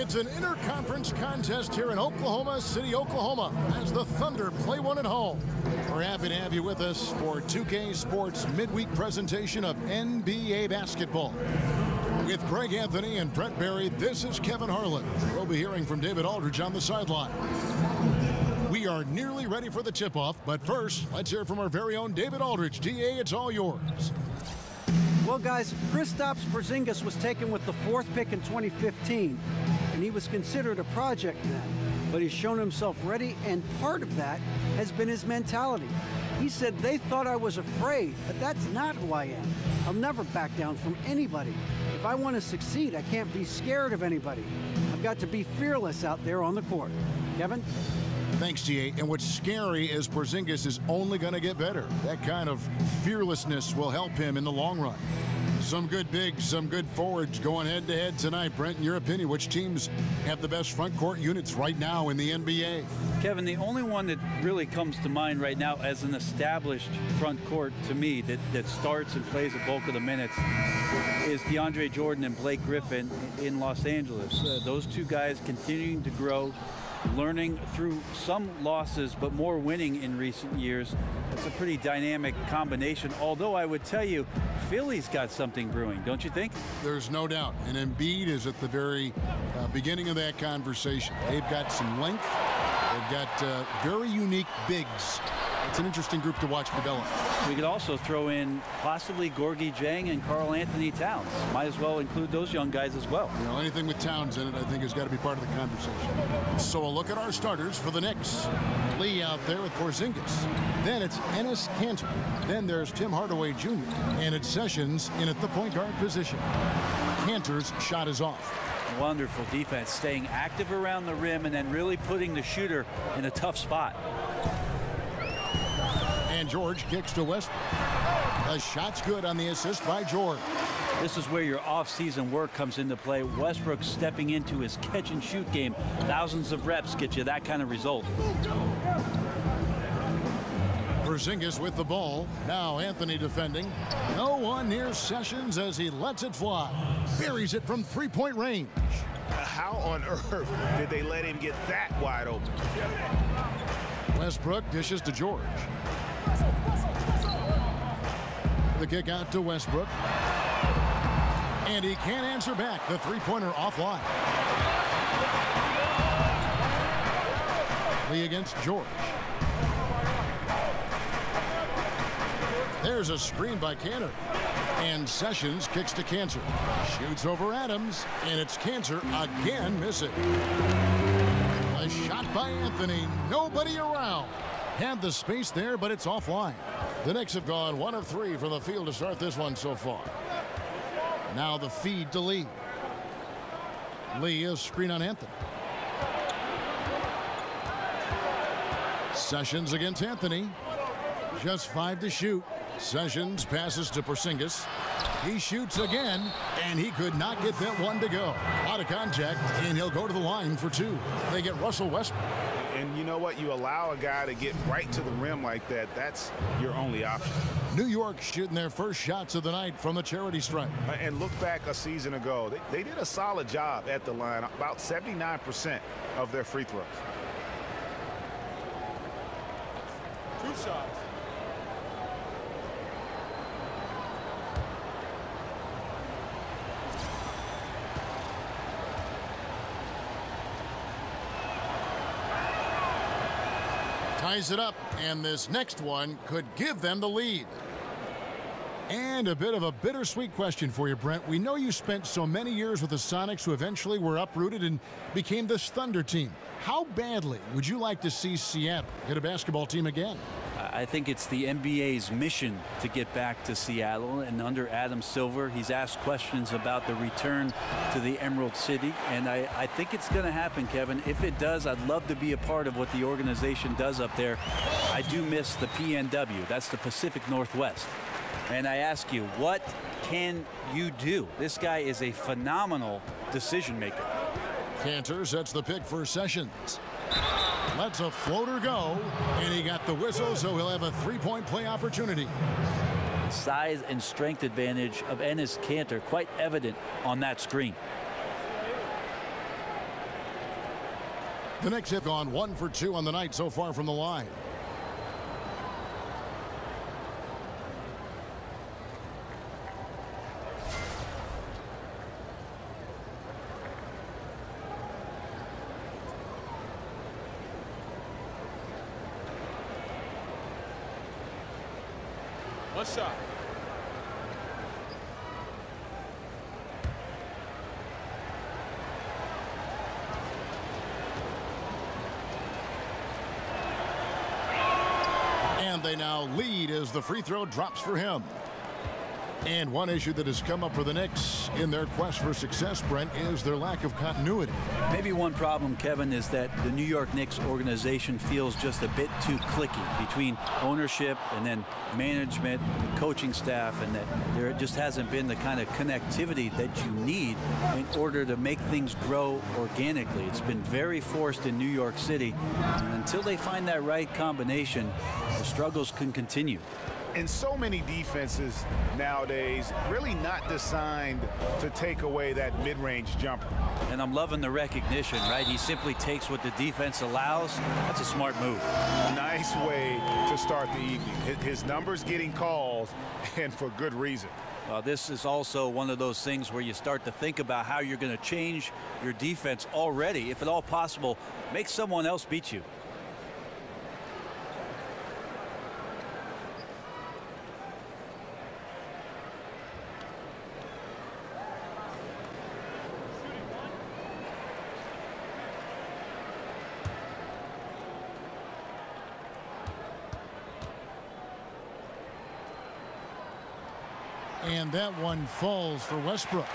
It's an interconference contest here in Oklahoma City, Oklahoma, as the Thunder play one at home. We're happy to have you with us for 2K Sports midweek presentation of NBA basketball. With Greg Anthony and Brent Barry, this is Kevin Harlan. We'll be hearing from David Aldridge on the sideline. We are nearly ready for the tip-off, but first, let's hear from our very own David Aldridge. DA, it's all yours. Well, guys, Kristaps Porzingis was taken with the 4th pick in 2015, and he was considered a project then. But he's shown himself ready, and part of that has been his mentality. He said, they thought I was afraid, but that's not who I am. I'll never back down from anybody. If I want to succeed, I can't be scared of anybody. I've got to be fearless out there on the court. Kevin? Thanks, GA. And what's scary is Porzingis is only going to get better. That kind of fearlessness will help him in the long run. Some good bigs, some good forwards going head-to-head tonight. Brent, in your opinion, which teams have the best front court units right now in the NBA? Kevin, the only one that really comes to mind right now as an established front court to me that starts and plays a bulk of the minutes is DeAndre Jordan and Blake Griffin in Los Angeles. Those two guys continuing to grow, learning through some losses, but more winning in recent years. It's a pretty dynamic combination, although I would tell you, Philly's got something brewing, don't you think? There's no doubt. And Embiid is at the very beginning of that conversation. They've got some length. They've got very unique bigs. It's an interesting group to watch develop. We could also throw in possibly Gorgie Jang and Karl Anthony Towns. Might as well include those young guys as well. You know, anything with Towns in it, I think, has got to be part of the conversation. So a look at our starters for the Knicks. Lee out there with Porzingis. Then it's Enes Kanter. Then there's Tim Hardaway Jr. And it's Sessions in at the point guard position. Kanter's shot is off. Wonderful defense, staying active around the rim and then really putting the shooter in a tough spot. And George kicks to Westbrook. The shot's good on the assist by George. This is where your off-season work comes into play. Westbrook stepping into his catch-and-shoot game. Thousands of reps get you that kind of result. Porzingis with the ball. Now Anthony defending. No one near Sessions as he lets it fly. Buries it from three-point range. How on earth did they let him get that wide open? Westbrook dishes to George. The kick out to Westbrook. And he can't answer back. The three-pointer offline. Lee against George. There's a screen by Kanter. And Sessions kicks to Kanter. Shoots over Adams. And it's Kanter again missing. A shot by Anthony. Nobody around. Had the space there, but it's offline. The Knicks have gone 1 of 3 from the field to start this one so far. Now the feed to Lee. Lee is screen on Anthony. Sessions against Anthony. Just 5 to shoot. Sessions passes to Porzingis. He shoots again, and he could not get that one to go. Out of contact, and he'll go to the line for 2. They get Russell Westbrook. And you know what? You allow a guy to get right to the rim like that, that's your only option. New York shooting their first shots of the night from the charity stripe. And look back a season ago. They did a solid job at the line, about 79% of their free throws. 2 shots. Ties it up, and this next one could give them the lead. And a bit of a bittersweet question for you, Brent. We know you spent so many years with the Sonics who eventually were uprooted and became this Thunder team. How badly would you like to see Seattle get a basketball team again? I think it's the NBA's mission to get back to Seattle, and under Adam Silver, he's asked questions about the return to the Emerald City, and I think it's going to happen, Kevin. If it does, I'd love to be a part of what the organization does up there. I do miss the PNW. That's the Pacific Northwest. And I ask you, what can you do? This guy is a phenomenal decision maker. Kanter sets the pick for Sessions. Lets a floater go, and he got the whistle, so he'll have a three-point play opportunity. Size and strength advantage of Enes Kanter quite evident on that screen. The Knicks have gone 1 for 2 on the night so far from the line. One shot. And they now lead as the free throw drops for him. And one issue that has come up for the Knicks in their quest for success, Brent, is their lack of continuity. Maybe one problem, Kevin, is that the New York Knicks organization feels just a bit too cliquey between ownership and then management, the coaching staff, and that there just hasn't been the kind of connectivity that you need in order to make things grow organically. It's been very forced in New York City, and until they find that right combination, the struggles can continue. And so many defenses nowadays really not designed to take away that mid-range jumper. And I'm loving the recognition, right? He simply takes what the defense allows. That's a smart move. Nice way to start the evening. His numbers getting calls, and for good reason. This is also one of those things where you start to think about how you're going to change your defense already. If at all possible, make someone else beat you. And that one falls for Westbrook.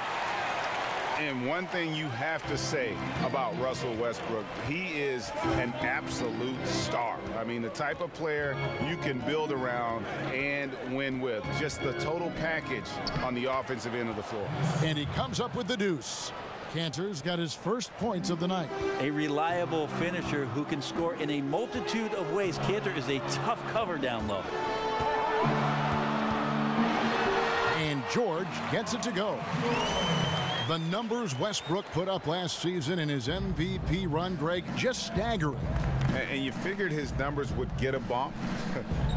And one thing you have to say about Russell Westbrook, he is an absolute star. I mean, the type of player you can build around and win with. Just the total package on the offensive end of the floor. And he comes up with the deuce. Cantor's got his first points of the night. A reliable finisher who can score in a multitude of ways. Cantor is a tough cover down low. And George gets it to go. The numbers Westbrook put up last season in his MVP run, Greg, just staggering. And you figured his numbers would get a bump,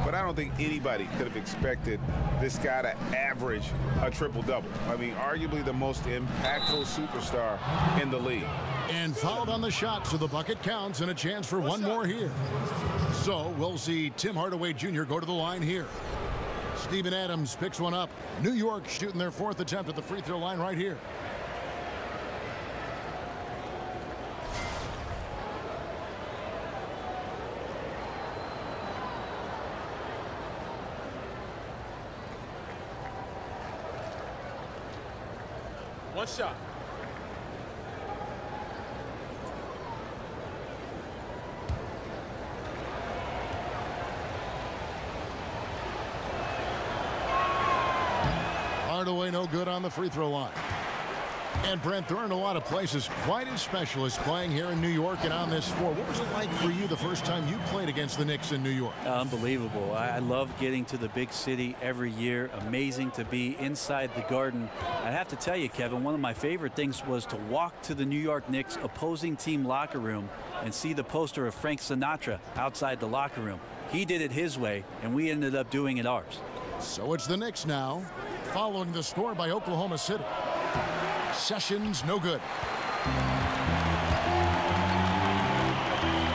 but I don't think anybody could have expected this guy to average a triple-double. I mean, arguably the most impactful superstar in the league. And fouled on the shot, so the bucket counts and a chance for one more here. So we'll see Tim Hardaway Jr. go to the line here. Steven Adams picks one up. New York shooting their fourth attempt at the free throw line right here. One shot. Hardaway no good on the free throw line. And Brent, there aren't a lot of places quite as special as playing here in New York and on this floor. What was it like for you the first time you played against the Knicks in New York? Unbelievable. I love getting to the big city every year. Amazing to be inside the Garden. I have to tell you, Kevin, one of my favorite things was to walk to the New York Knicks opposing team locker room and see the poster of Frank Sinatra outside the locker room. He did it his way, and we ended up doing it ours. So it's the Knicks now, following the score by Oklahoma City. Sessions no good.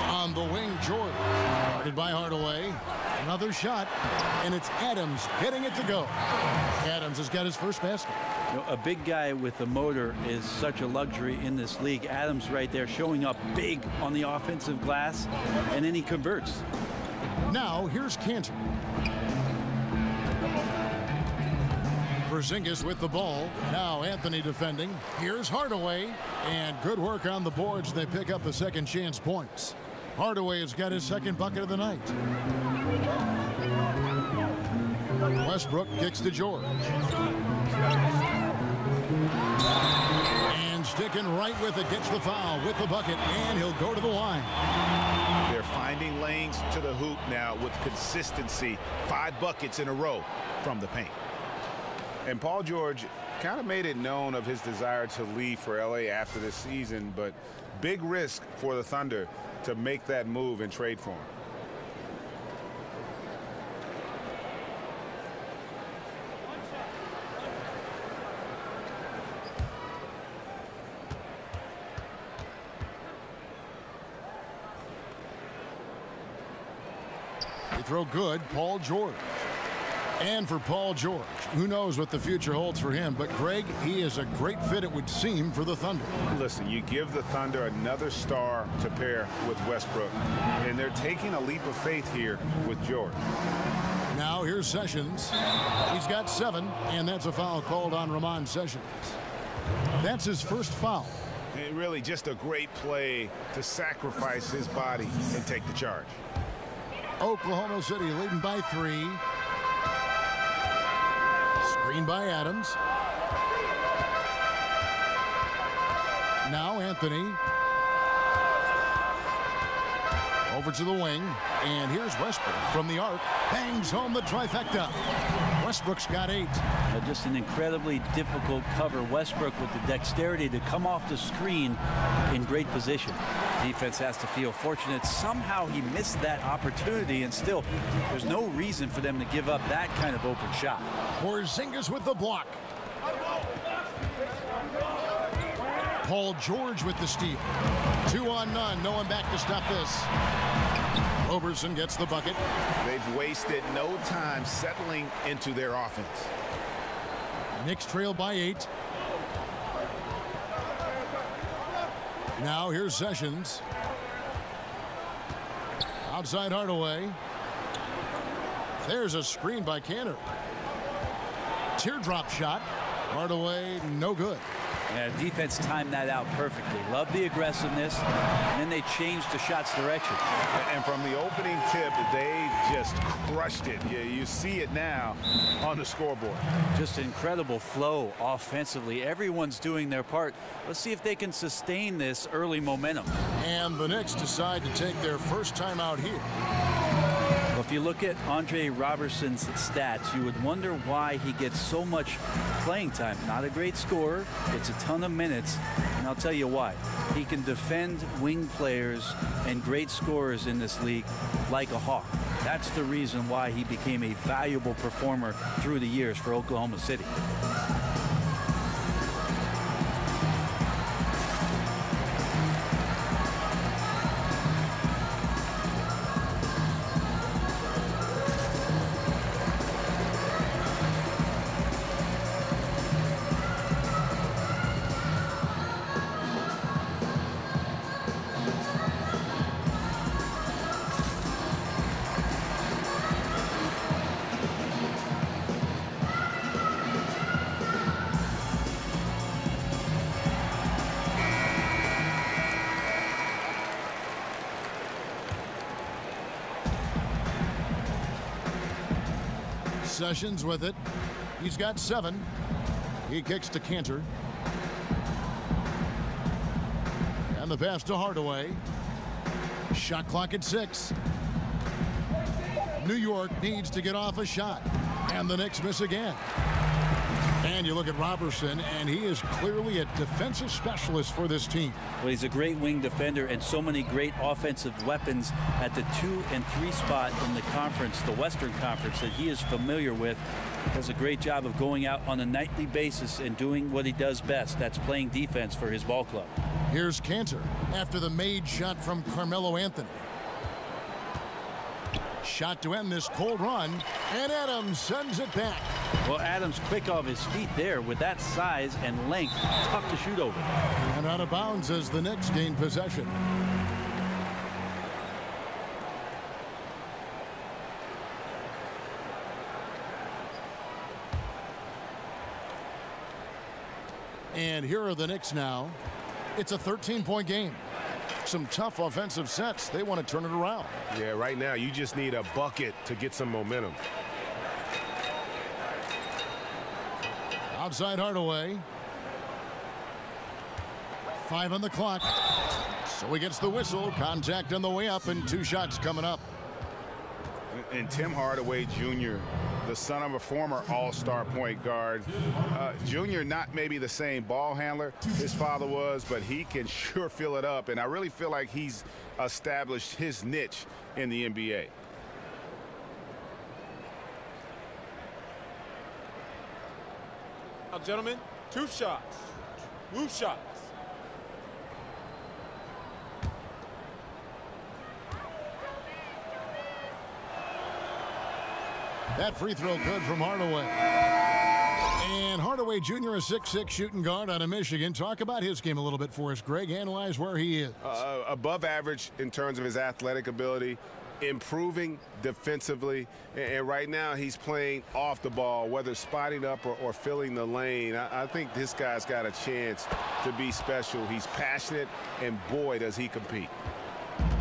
On the wing, George. Guarded by Hardaway. Another shot, and it's Adams getting it to go. Adams has got his first basket. You know, a big guy with a motor is such a luxury in this league. Adams right there showing up big on the offensive glass, and then he converts. Now here's Cantor. Porzingis with the ball. Now Anthony defending. Here's Hardaway. And good work on the boards. They pick up the second chance points. Hardaway has got his second bucket of the night. Westbrook kicks to George. And sticking right with it, gets the foul with the bucket, and he'll go to the line. They're finding lanes to the hoop now with consistency. 5 buckets in a row from the paint. And Paul George kind of made it known of his desire to leave for LA after this season, but big risk for the Thunder to make that move and trade for him. They throw good, Paul George. And for Paul George, who knows what the future holds for him, but Greg, he is a great fit, it would seem, for the Thunder. Listen, you give the Thunder another star to pair with Westbrook, and they're taking a leap of faith here with George. Now here's Sessions. He's got 7, and that's a foul called on Ramon Sessions. That's his first foul. And really just a great play to sacrifice his body and take the charge. Oklahoma City leading by 3. Screen by Adams. Now Anthony. Over to the wing. And here's Westbrook from the arc. Bangs home the trifecta. Westbrook's got 8. Just an incredibly difficult cover. Westbrook with the dexterity to come off the screen in great position. Defense has to feel fortunate. Somehow he missed that opportunity, and still there's no reason for them to give up that kind of open shot. Porzingis with the block. Paul George with the steal. 2 on none. No one back to stop this. Roberson gets the bucket. They've wasted no time settling into their offense. Knicks trail by 8. Now here's Sessions. Outside Hardaway. There's a screen by Cantor. Teardrop shot. Hardaway, no good. Yeah, defense timed that out perfectly. Love the aggressiveness, and then they changed the shot's direction. And from the opening tip, they just crushed it. Yeah, you see it now on the scoreboard. Just incredible flow offensively. Everyone's doing their part. Let's see if they can sustain this early momentum. And the Knicks decide to take their first time out here. Well, if you look at Andre Roberson's stats, you would wonder why he gets so much playing time. Not a great scorer, gets a ton of minutes, and I'll tell you why. He can defend wing players and great scorers in this league like a hawk. That's the reason why he became a valuable performer through the years for Oklahoma City. Sessions with it. He's got 7. He kicks to Cantor. And the pass to Hardaway. Shot clock at 6. New York needs to get off a shot. And the Knicks miss again. And you look at Roberson, and he is clearly a defensive specialist for this team. Well, he's a great wing defender and so many great offensive weapons at the 2 and 3 spot in the conference, the Western Conference, that he is familiar with. Does a great job of going out on a nightly basis and doing what he does best. That's playing defense for his ball club. Here's Cantor after the made shot from Carmelo Anthony. Shot to end this cold run, and Adams sends it back. Well, Adams quick off his feet there with that size and length. Tough to shoot over. And out of bounds as the Knicks gain possession. And here are the Knicks now. It's a 13-point game. Some tough offensive sets. They want to turn it around. Yeah, right now you just need a bucket to get some momentum. Outside Hardaway. 5 on the clock. So he gets the whistle. Contact on the way up and 2 shots coming up. And Tim Hardaway Jr. the son of a former all-star point guard. Junior, not maybe the same ball handler his father was, but he can sure fill it up. And I really feel like he's established his niche in the NBA. Now, gentlemen, 2 shots. Move shots. That free throw good from Hardaway. And Hardaway Jr., a 6'6" shooting guard out of Michigan. Talk about his game a little bit for us, Greg. Analyze where he is. Above average in terms of his athletic ability, improving defensively, and right now he's playing off the ball, whether spotting up or filling the lane. I think this guy's got a chance to be special. He's passionate, and boy, does he compete.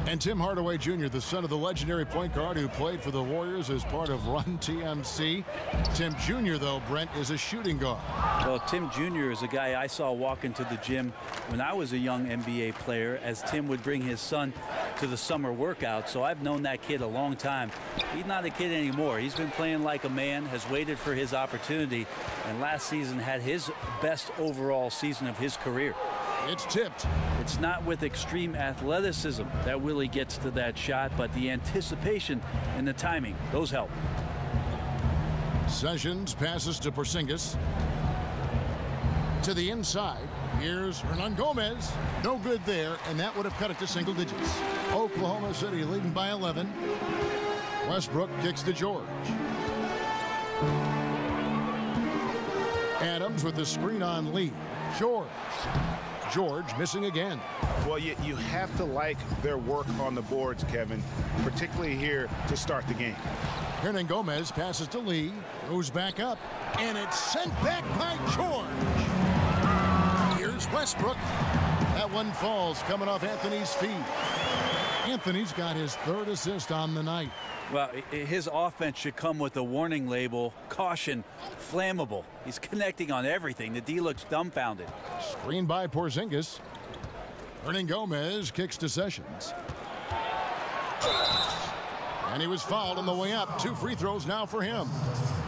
And Tim Hardaway Jr., the son of the legendary point guard who played for the Warriors as part of Run TMC. Tim Jr., though, Brent, is a shooting guard. Well, Tim Jr. is a guy I saw walk into the gym when I was a young NBA player, as Tim would bring his son to the summer workout. So I've known that kid a long time. He's not a kid anymore. He's been playing like a man, has waited for his opportunity, and last season had his best overall season of his career. It's tipped. It's not with extreme athleticism that Willie gets to that shot, but the anticipation and the timing, those help. Sessions passes to Porzingis. To the inside. Here's Hernan Gomez. No good there, and that would have cut it to single digits. Oklahoma City leading by 11. Westbrook kicks to George. Adams with the screen on Lee. George missing again. Well, you have to like their work on the boards, Kevin, particularly here to start the game. Hernan Gomez passes to Lee, goes back up, and it's sent back by George. Here's Westbrook. That one falls coming off Anthony's feet. Anthony's got his 3rd assist on the night. Well, his offense should come with a warning label, caution, flammable. He's connecting on everything. The D looks dumbfounded. Screen by Porzingis. Hernan Gomez kicks to Sessions. And he was fouled on the way up. 2 free throws now for him.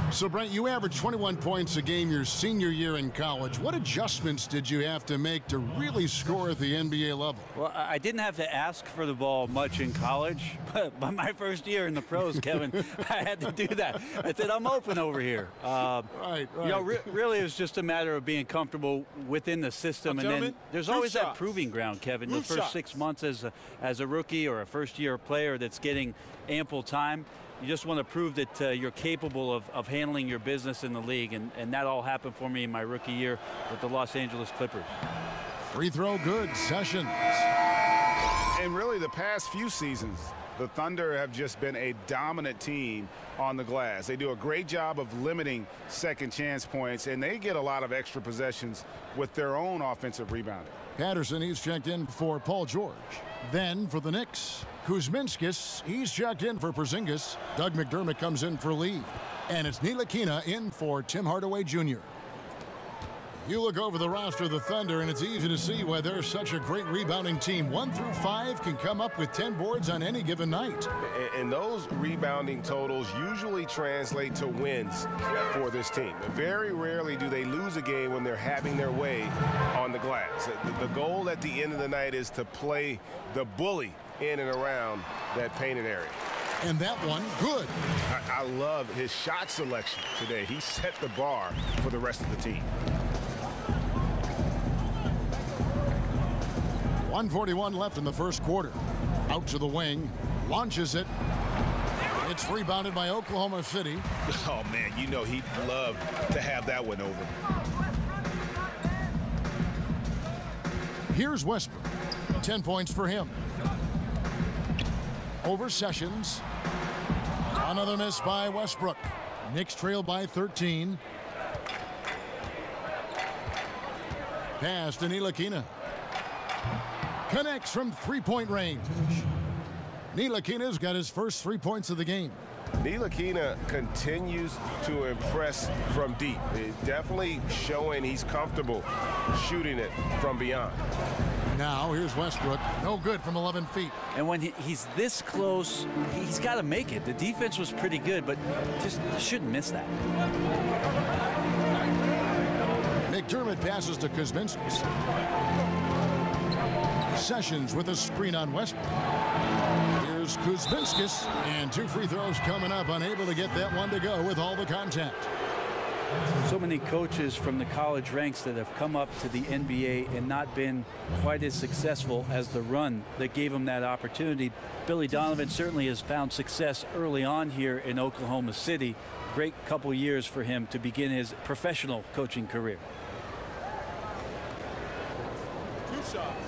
So, Brent, you averaged 21 points a game your senior year in college. What adjustments did you have to make to really score at the NBA level? Well, I didn't have to ask for the ball much in college, but my first year in the pros, Kevin, I had to do that. I said, I'm open over here. Right. You know, really, it was just a matter of being comfortable within the system. And then there's always that proving ground, Kevin. The first 6 months as a rookie or a first-year player that's getting ample time. You just want to prove that you're capable of handling your business in the league, and that all happened for me in my rookie year with the Los Angeles Clippers. Free throw good, Sessions. And really the past few seasons, the Thunder have just been a dominant team on the glass. They do a great job of limiting second chance points, and they get a lot of extra possessions with their own offensive rebounding. Patterson, he's checked in for Paul George. Then for the Knicks, Kuzminskis, he's checked in for Porzingis. Doug McDermott comes in for Lee. And it's Ntilikina in for Tim Hardaway Jr. You look over the roster of the Thunder, and it's easy to see why they're such a great rebounding team. 1 through 5 can come up with 10 boards on any given night. And those rebounding totals usually translate to wins for this team. Very rarely do they lose a game when they're having their way on the glass. The goal at the end of the night is to play the bully in and around that painted area. And that one, good. I love his shot selection today. He set the bar for the rest of the team. 1:41 left in the first quarter. Out to the wing, launches it. It's rebounded by Oklahoma City. Oh, man, you know he'd love to have that one over. Here's Westbrook. 10 points for him. Over Sessions. Another miss by Westbrook. Knicks trail by 13. Pass to Ntilikina. Connects from 3-point range. Ntilikina's got his first 3 points of the game. Ntilikina continues to impress from deep. It's definitely showing he's comfortable shooting it from beyond. Now here's Westbrook. No good from 11 feet. And when he's this close, he's got to make it. The defense was pretty good, but just shouldn't miss that. McDermott passes to Kuzminskis. Sessions with a screen on Westbrook. Here's Kuzminskis, and 2 free throws coming up, unable to get that one to go with all the contact. So many coaches from the college ranks that have come up to the NBA and not been quite as successful as the run that gave him that opportunity. Billy Donovan certainly has found success early on here in Oklahoma City. Great couple years for him to begin his professional coaching career. 2 shots.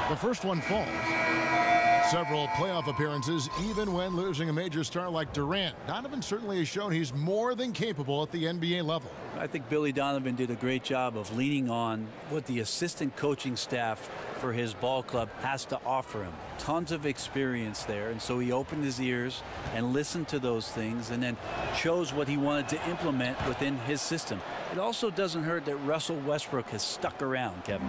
The first one falls. Several playoff appearances, even when losing a major star like Durant. Donovan certainly has shown he's more than capable at the NBA level. I think Billy Donovan did a great job of leaning on what the assistant coaching staff for his ball club has to offer him. Tons of experience there, and so he opened his ears and listened to those things and then chose what he wanted to implement within his system. It also doesn't hurt that Russell Westbrook has stuck around, Kevin.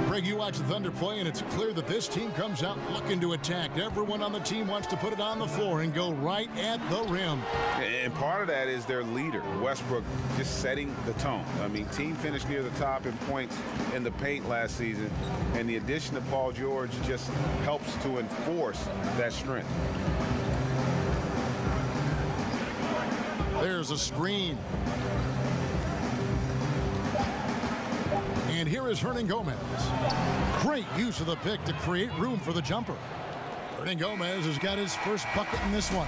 Greg, you watch the Thunder play, and it's clear that this team comes out looking to attack. Everyone on the team wants to put it on the floor and go right at the rim. And part of that is their leader, Westbrook, just setting the tone. I mean, team finished near the top in points in the paint last season, and the addition of Paul George just helps to enforce that strength. There's a screen. And here is Hernan Gomez. Great use of the pick to create room for the jumper. Hernan Gomez has got his first bucket in this one.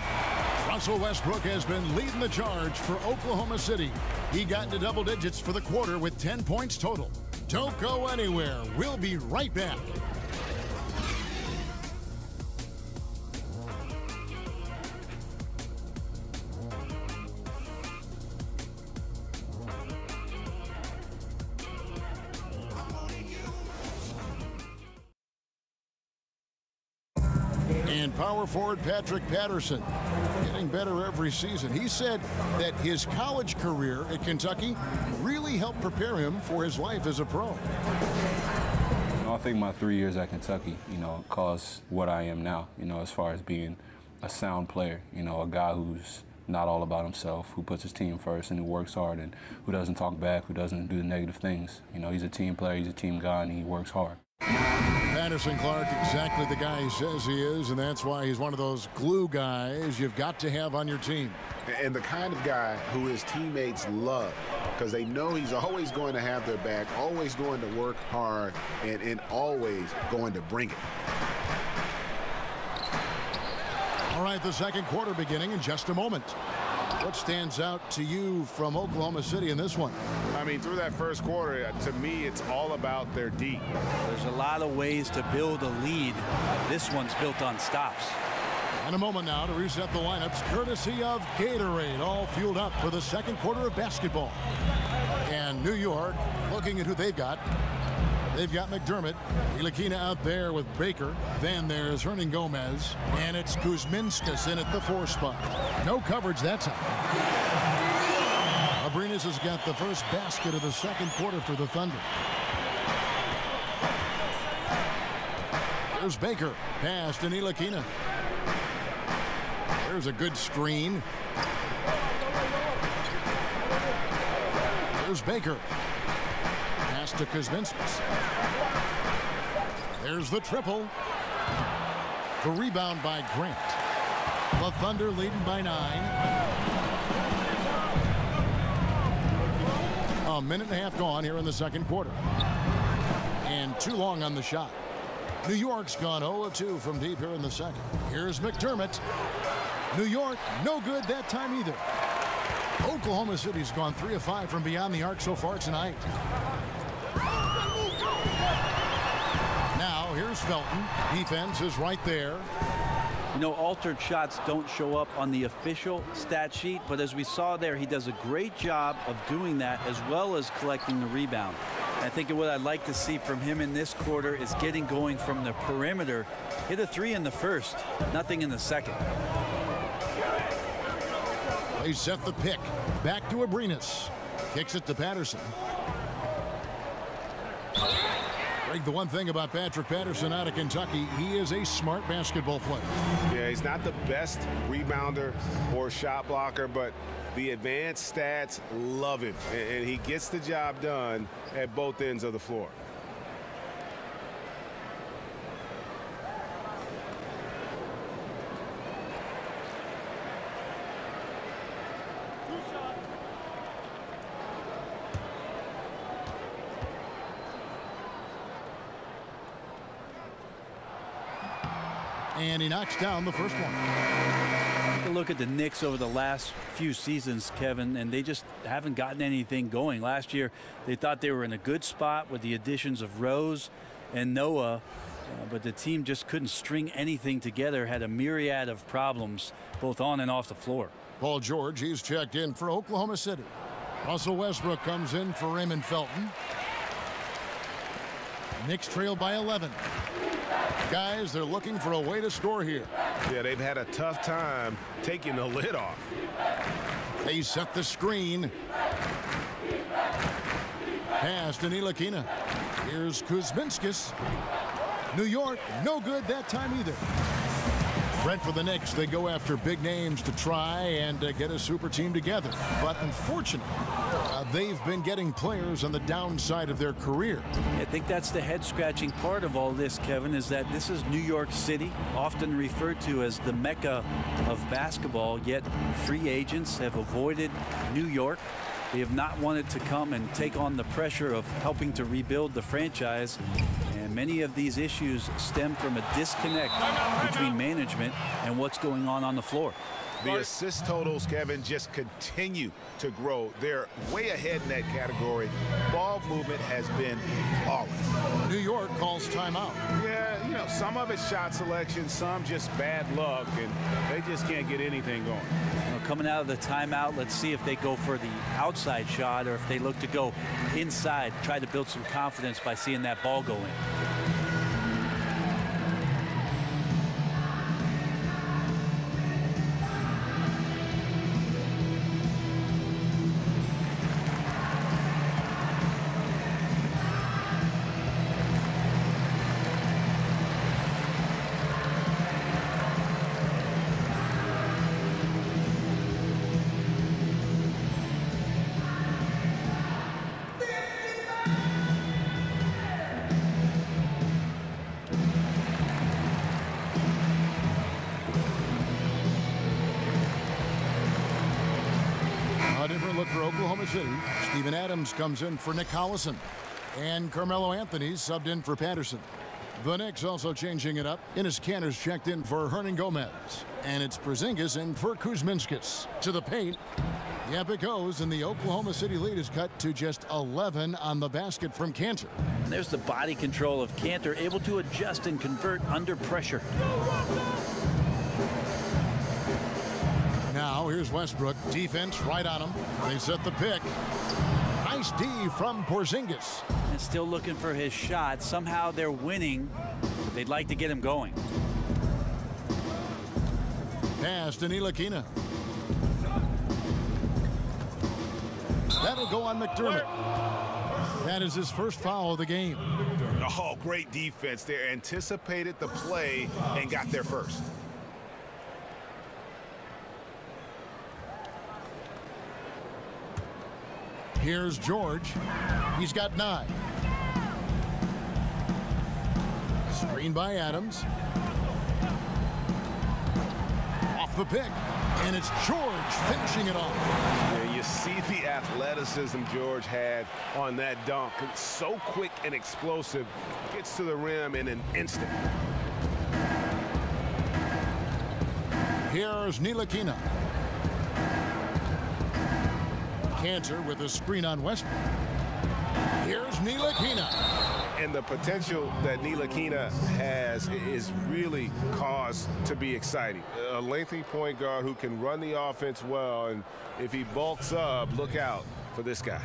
Russell Westbrook has been leading the charge for Oklahoma City. He got into double digits for the quarter with 10 points total. Don't go anywhere. We'll be right back. And power forward Patrick Patterson getting better every season. He said that his college career at Kentucky really helped prepare him for his life as a pro. I think my 3 years at Kentucky, caused what I am now, as far as being a sound player, a guy who's not all about himself, who puts his team first and who works hard and who doesn't talk back, who doesn't do the negative things. He's a team player, he's a team guy, and he works hard. Patterson Clark, exactly the guy he says he is, and that's why he's one of those glue guys you've got to have on your team. And the kind of guy who his teammates love, because they know he's always going to have their back, always going to work hard, and always going to bring it. All right, the second quarter beginning in just a moment. What stands out to you from Oklahoma City in this one? I mean, through that first quarter, to me, it's all about their D. There's a lot of ways to build a lead. This one's built on stops. And a moment now to reset the lineups, courtesy of Gatorade, all fueled up for the second quarter of basketball. And New York, looking at who they've got. They've got McDermott, Ntilikina out there with Baker. Then there's Hernan Gomez, and it's Kuzminskis in at the 4 spot. No coverage that time. Abrinas has got the first basket of the second quarter for the Thunder. There's Baker, pass to Ntilikina. There's a good screen. There's Baker. Pass to Kuzminskis. There's the triple. The rebound by Grant. The Thunder leading by 9. A minute and a half gone here in the second quarter. And too long on the shot. New York's gone 0-2 from deep here in the second. Here's McDermott. New York, no good that time either. Oklahoma City's gone 3 of 5 from beyond the arc so far tonight. Now here's Felton. Defense is right there. You know, altered shots don't show up on the official stat sheet, but as we saw there, he does a great job of doing that as well as collecting the rebound. I think what I'd like to see from him in this quarter is getting going from the perimeter. Hit a 3 in the first, nothing in the second. They set the pick. Back to Abrinas. Kicks it to Patterson. Greg, the one thing about Patrick Patterson out of Kentucky, he is a smart basketball player. Yeah, he's not the best rebounder or shot blocker, but the advanced stats love him, and he gets the job done at both ends of the floor. And he knocks down the first one. Take a look at the Knicks over the last few seasons, Kevin, and they just haven't gotten anything going. Last year, they thought they were in a good spot with the additions of Rose and Noah, but the team just couldn't string anything together, had a myriad of problems both on and off the floor. Paul George, he's checked in for Oklahoma City. Russell Westbrook comes in for Raymond Felton. Knicks trail by 11. Guys, they're looking for a way to score here. Yeah, they've had a tough time taking the lid off. They set the screen. Pass to Ntilikina. Here's Kuzminskis. New York, no good that time either. Brent for the Knicks, they go after big names to try and get a super team together. But unfortunately, they've been getting players on the downside of their career. I think that's the head-scratching part of all this, Kevin, is that this is New York City, often referred to as the Mecca of basketball, yet free agents have avoided New York. They have not wanted to come and take on the pressure of helping to rebuild the franchise. And many of these issues stem from a disconnect between management and what's going on the floor. The assist totals, Kevin, just continue to grow. They're way ahead in that category. Ball movement has been flawless. New York calls timeout. Yeah, you know, some of it's shot selection, some just bad luck, and they just can't get anything going. Well, coming out of the timeout, let's see if they go for the outside shot or if they look to go inside, try to build some confidence by seeing that ball go in. Look for Oklahoma City. Steven Adams comes in for Nick Collison. And Carmelo Anthony subbed in for Patterson. The Knicks also changing it up. Enes Kanter's checked in for Hernan Gomez. And it's Porzingis in for Kuzminskis. To the paint. Yep, it goes, and the Oklahoma City lead is cut to just 11 on the basket from Kanter. There's the body control of Kanter, able to adjust and convert under pressure. Now here's Westbrook. Defense right on him. They set the pick. Nice D from Porzingis. And still looking for his shot. Somehow they're winning. They'd like to get him going. Pass to Ntilikina. That'll go on McDermott. That is his first foul of the game. Oh, great defense there. Anticipated the play and got there first. Here's George. He's got 9. Screen by Adams. Off the pick. And it's George finishing it off. Yeah, you see the athleticism George had on that dunk. It's so quick and explosive. Gets to the rim in an instant. Here's Ntilikina. Kanter with a screen on Westbrook. Here's Ntilikina. And the potential that Ntilikina has is really cause to be exciting. A lengthy point guard who can run the offense well, and if he bulks up, look out for this guy.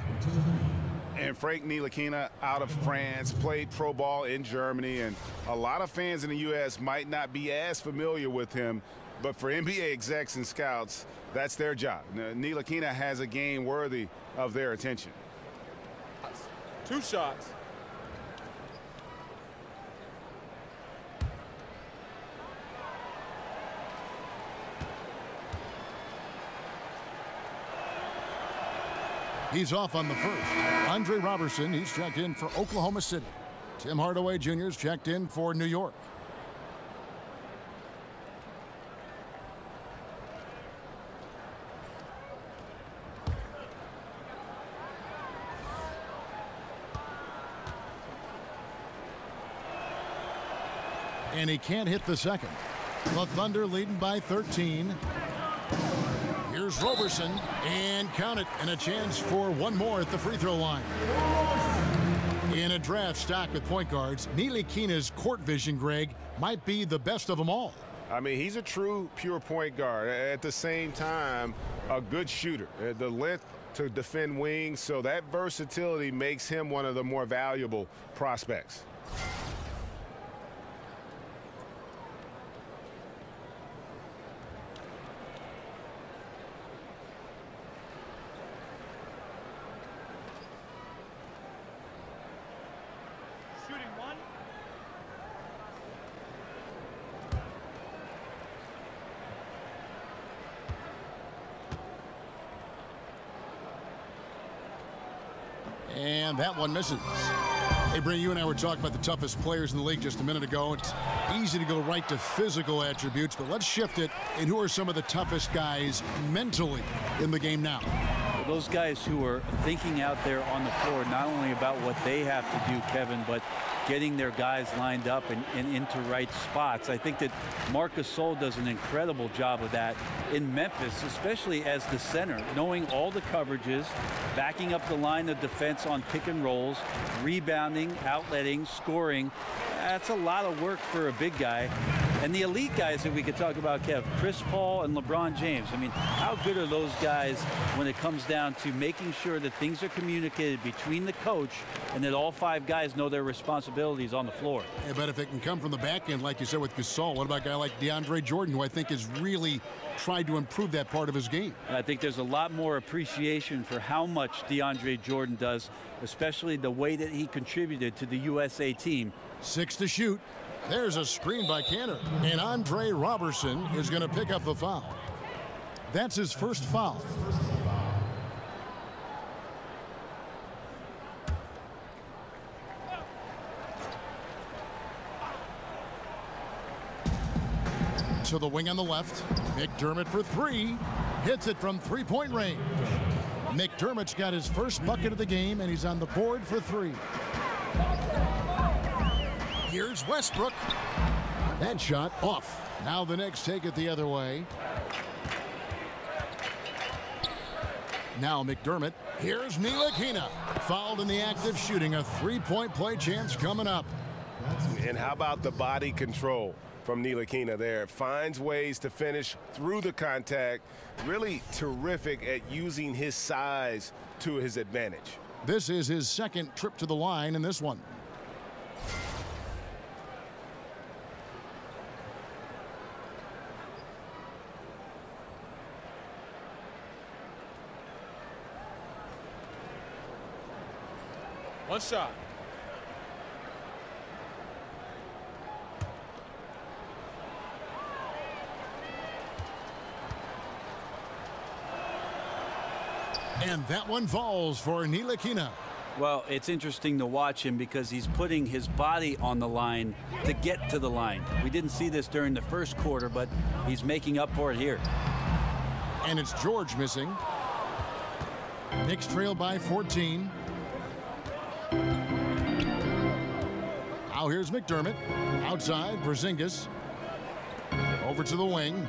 And Frank Ntilikina out of France, played pro ball in Germany, and a lot of fans in the U.S. might not be as familiar with him, but for NBA execs and scouts, that's their job. Ntilikina has a game worthy of their attention. 2 shots. He's off on the first. Andre Robertson, he's checked in for Oklahoma City. Tim Hardaway Jr.'s checked in for New York. And he can't hit the second. The Thunder leading by 13. Here's Robertson, and count it, and a chance for one more at the free throw line. In a draft stocked with point guards, Ntilikina's court vision, Greg, might be the best of them all. I mean, he's a true pure point guard. At the same time, a good shooter. The length to defend wings, so that versatility makes him one of the more valuable prospects. And that one misses. Hey, Brady, you and I were talking about the toughest players in the league just a minute ago. It's easy to go right to physical attributes, but let's shift it. And who are some of the toughest guys mentally in the game now? Well, those guys who are thinking out there on the floor, not only about what they have to do, Kevin, but getting their guys lined up and into right spots. I think that Marc Gasol does an incredible job of that in Memphis, especially as the center, knowing all the coverages, backing up the line of defense on pick and rolls, rebounding, outletting, scoring. That's a lot of work for a big guy. And the elite guys that we could talk about, Kev, Chris Paul and LeBron James. I mean, how good are those guys when it comes down to making sure that things are communicated between the coach and that all 5 guys know their responsibilities on the floor? Yeah, but if it can come from the back end, like you said with Gasol, what about a guy like DeAndre Jordan, who I think has really tried to improve that part of his game? I think there's a lot more appreciation for how much DeAndre Jordan does, especially the way that he contributed to the USA team. 6 to shoot. There's a screen by Cantor, and Andre Robertson is going to pick up the foul. That's his first foul. To the wing on the left, McDermott for 3, hits it from three-point range. McDermott's got his first bucket of the game, and he's on the board for 3. Here's Westbrook. That shot off. Now the Knicks take it the other way. Now McDermott. Here's Ntilikina. Fouled in the act of shooting. A 3-point play chance coming up. And how about the body control from Ntilikina there? Finds ways to finish through the contact. Really terrific at using his size to his advantage. This is his second trip to the line in this one. One shot. And that one falls for Ntilikina. Well, it's interesting to watch him because he's putting his body on the line to get to the line. We didn't see this during the first quarter, but he's making up for it here. And it's George missing. Knicks trail by 14. Now here's McDermott. Outside, Porzingis. Over to the wing.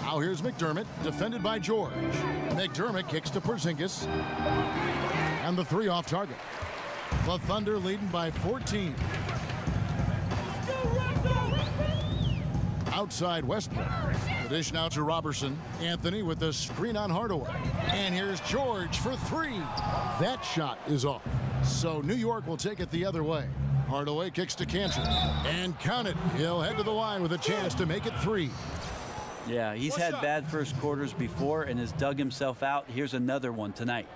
Now here's McDermott, defended by George. McDermott kicks to Porzingis. And the 3 off target. The Thunder leading by 14. Outside Westbrook. The dish now to Robertson. Anthony with the screen on Hardaway. And here's George for 3. That shot is off. So New York will take it the other way. Hardaway kicks to Cantor. And count it. He'll head to the line with a chance to make it 3. Yeah, he's had bad first quarters before and has dug himself out. Here's another one tonight.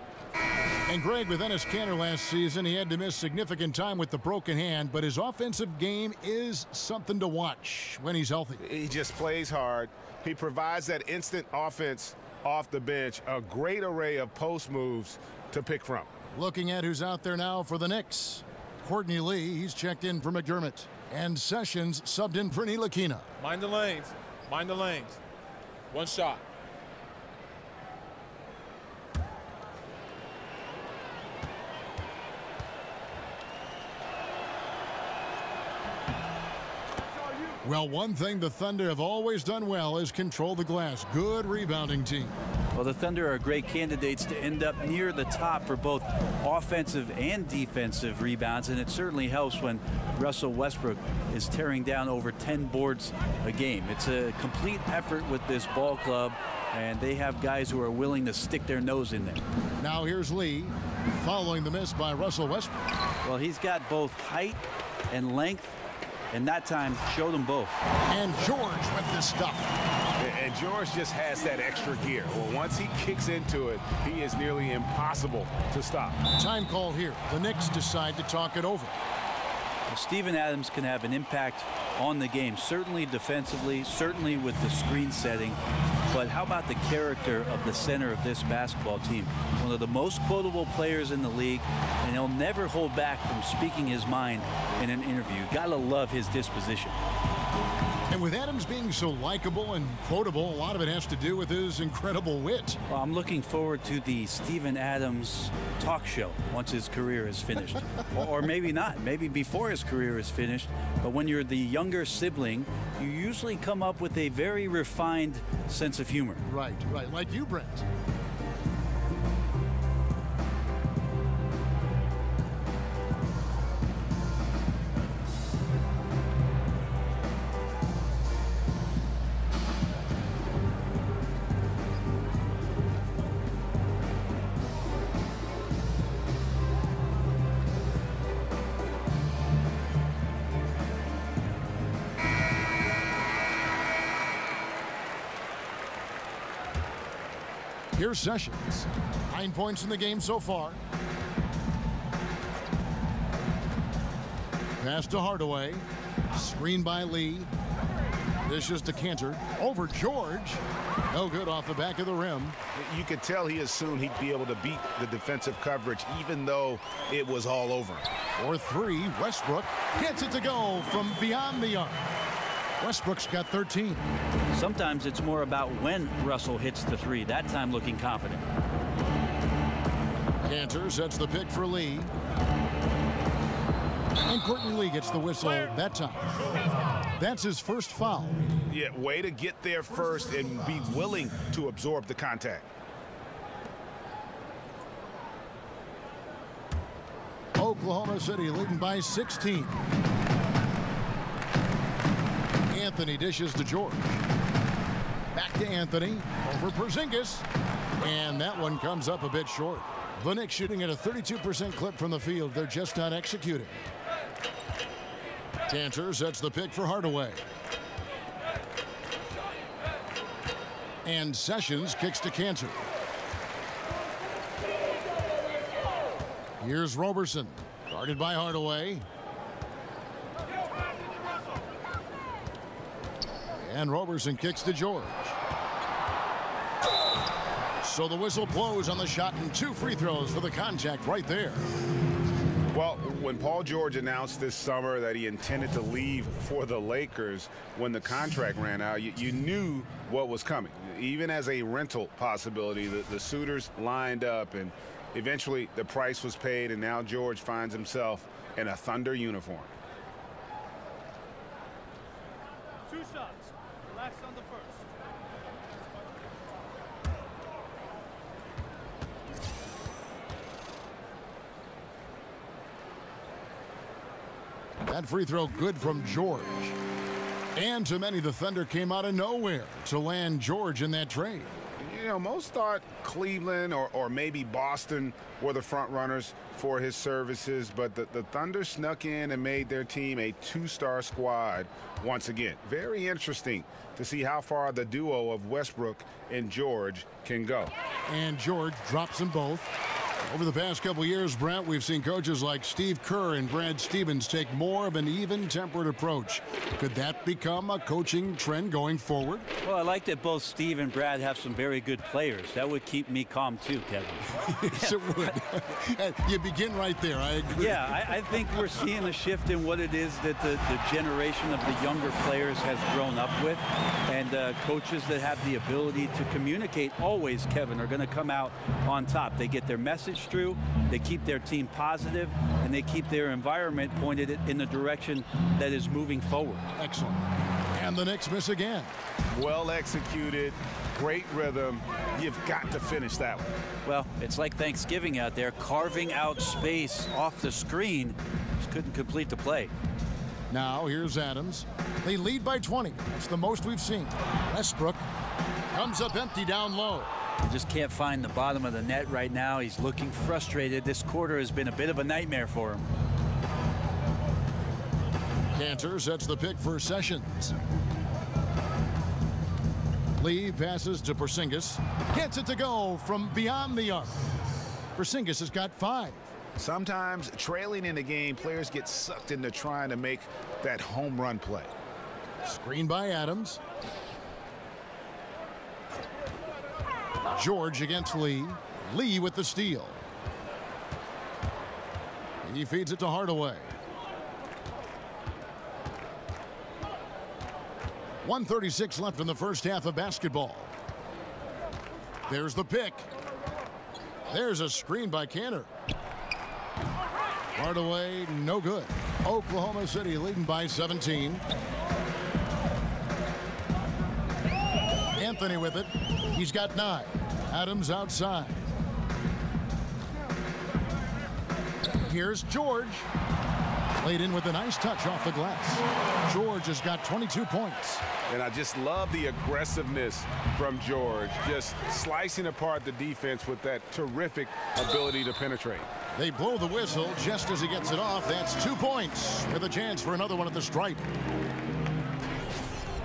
And Greg, with Enes Kanter last season, he had to miss significant time with the broken hand, but his offensive game is something to watch when he's healthy. He just plays hard. He provides that instant offense off the bench, a great array of post moves to pick from. Looking at who's out there now for the Knicks. Courtney Lee, he's checked in for McDermott. And Sessions subbed in for Ntilikina. Mind the lanes. Mind the lanes. 1 shot. Well, one thing the Thunder have always done well is control the glass. Good rebounding team. Well, the Thunder are great candidates to end up near the top for both offensive and defensive rebounds, and it certainly helps when Russell Westbrook is tearing down over 10 boards a game. It's a complete effort with this ball club, and they have guys who are willing to stick their nose in there. Now here's Lee, following the miss by Russell Westbrook. Well, he's got both height and length, and that time showed them both. And George with the stuff. And George just has that extra gear. Well, once he kicks into it, he is nearly impossible to stop. Time call here. The Knicks decide to talk it over. Well, Steven Adams can have an impact on the game, certainly defensively, certainly with the screen setting. But how about the character of the center of this basketball team? One of the most quotable players in the league, and he'll never hold back from speaking his mind in an interview. Gotta love his disposition. And with Adams being so likable and quotable, a lot of it has to do with his incredible wit. Well, I'm looking forward to the Steven Adams talk show once his career is finished. or maybe not. Maybe before his career is finished. But when you're the younger sibling, you usually come up with a very refined sense of humor. Right. Like you, Brent. Here's Sessions. 9 points in the game so far. Pass to Hardaway. Screen by Lee. Dishes to Cantor. Over George. No good off the back of the rim. You could tell he assumed he'd be able to beat the defensive coverage, even though it was all over. For 3, Westbrook gets it to go from beyond the arc. Westbrook's got 13. Sometimes it's more about when Russell hits the 3. That time looking confident. Cantor sets the pick for Lee. And Courtney Lee gets the whistle that time. That's his first foul. Yeah, way to get there first and be willing to absorb the contact. Oklahoma City leading by 16. Anthony dishes to George. Back to Anthony. Over Porzingis. And that one comes up a bit short. The Knicks shooting at a 32% clip from the field. They're just not executing. Cantor sets the pick for Hardaway. And Sessions kicks to Cantor. Here's Robertson. Guarded by Hardaway. And Robertson kicks to George. So the whistle blows on the shot and 2 free throws for the contact right there. Well, when Paul George announced this summer that he intended to leave for the Lakers when the contract ran out, you knew what was coming. Even as a rental possibility, the suitors lined up, and eventually the price was paid, and now George finds himself in a Thunder uniform. 2 shots. Relax on the first. That free throw good from George. And to many, the Thunder came out of nowhere to land George in that trade. You know, most thought Cleveland or maybe Boston were the front runners for his services, but the Thunder snuck in and made their team a two-star squad once again. Very interesting to see how far the duo of Westbrook and George can go. And George drops them both. Over the past couple of years, Brent, we've seen coaches like Steve Kerr and Brad Stevens take more of an even-tempered approach. Could that become a coaching trend going forward? Well, I like that both Steve and Brad have some very good players. That would keep me calm too, Kevin. Yes, it would. You begin right there. I agree. Yeah, I think we're seeing a shift in what it is that the generation of the younger players has grown up with. And coaches that have the ability to communicate always, Kevin, are going to come out on top. They get their message through, they keep their team positive, and they keep their environment pointed in the direction that is moving forward. Excellent. And the Knicks miss again. Well executed, great rhythm. You've got to finish that one. Well, it's like Thanksgiving out there, carving out space off the screen. Just couldn't complete the play. Now here's Adams. They lead by 20. That's the most we've seen. Westbrook comes up empty down low. He just can't find the bottom of the net right now. He's looking frustrated. This quarter has been a bit of a nightmare for him. Cantor sets the pick for Sessions. Lee passes to Porzingis. Gets it to go from beyond the arc. Porzingis has got 5. Sometimes trailing in the game, players get sucked into trying to make that home run play. Screen by Adams. George against Lee. Lee with the steal. He feeds it to Hardaway. 1:36 left in the first half of basketball. There's the pick. There's a screen by Cantor. Hardaway, no good. Oklahoma City leading by 17. Anthony with it. He's got 9. Adams outside. Here's George. Played in with a nice touch off the glass. George has got 22 points. And I just love the aggressiveness from George, just slicing apart the defense with that terrific ability to penetrate. They blow the whistle just as he gets it off. That's 2 points with a chance for another one at the stripe.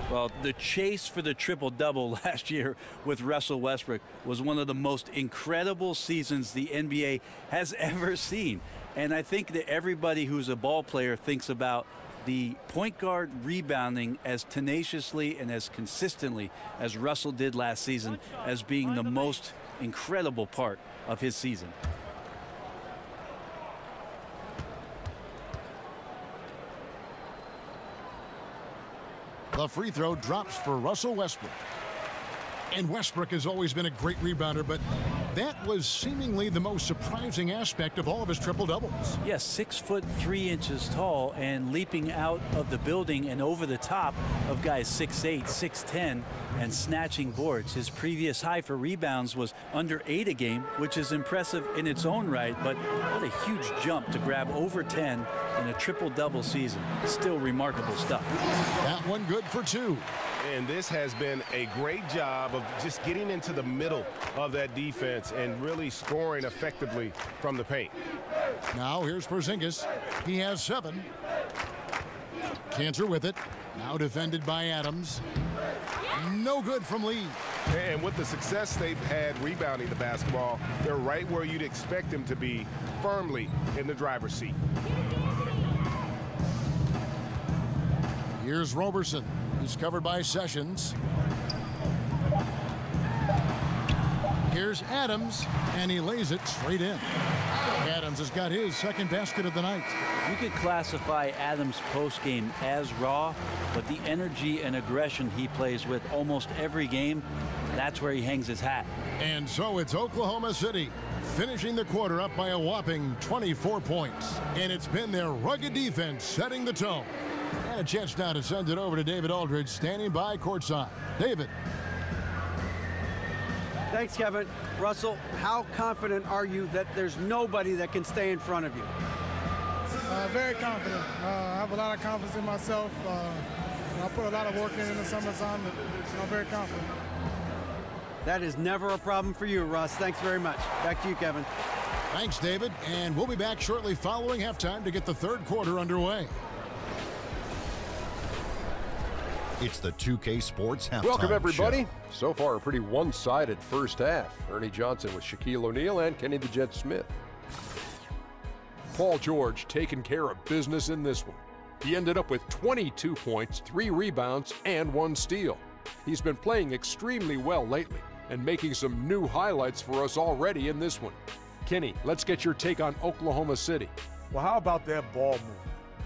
Well, the chase for the triple-double last year with Russell Westbrook was one of the most incredible seasons the NBA has ever seen. And I think that everybody who's a ball player thinks about the point guard rebounding as tenaciously and as consistently as Russell did last season as being the most incredible part of his season. The free throw drops for Russell Westbrook. And Westbrook has always been a great rebounder, but that was seemingly the most surprising aspect of all of his triple-doubles. Yes, 6'3" tall and leaping out of the building and over the top of guys 6'8", 6'10", and snatching boards. His previous high for rebounds was under 8 a game, which is impressive in its own right, but what a huge jump to grab over 10 in a triple-double season. Still remarkable stuff. That one good for 2. And this has been a great job of just getting into the middle of that defense and really scoring effectively from the paint. Now here's Porzingis. He has 7. Cantor with it. Now defended by Adams. No good from Lee. And with the success they've had rebounding the basketball, they're right where you'd expect them to be, firmly in the driver's seat. Here's Roberson. He's covered by Sessions. Here's Adams, and he lays it straight in. Adams has got his second basket of the night. You could classify Adams' postgame as raw, but the energy and aggression he plays with almost every game, that's where he hangs his hat. And so it's Oklahoma City finishing the quarter up by a whopping 24 points. And it's been their rugged defense setting the tone. And a chance now to send it over to David Aldridge, standing by courtside. David. Thanks, Kevin. Russell, how confident are you that there's nobody that can stay in front of you? Very confident. I have a lot of confidence in myself. I put a lot of work in the summertime, and I'm very confident. That is never a problem for you, Russ. Thanks very much. Back to you, Kevin. Thanks, David. And we'll be back shortly following halftime to get the third quarter underway. It's the 2K Sports Halftime Welcome, everybody. Show. So far, a pretty one-sided first half. Ernie Johnson with Shaquille O'Neal and Kenny the Jet Smith. Paul George taking care of business in this one. He ended up with 22 points, 3 rebounds, and 1 steal. He's been playing extremely well lately and making some new highlights for us already in this one. Kenny, let's get your take on Oklahoma City. Well, how about that ball movement?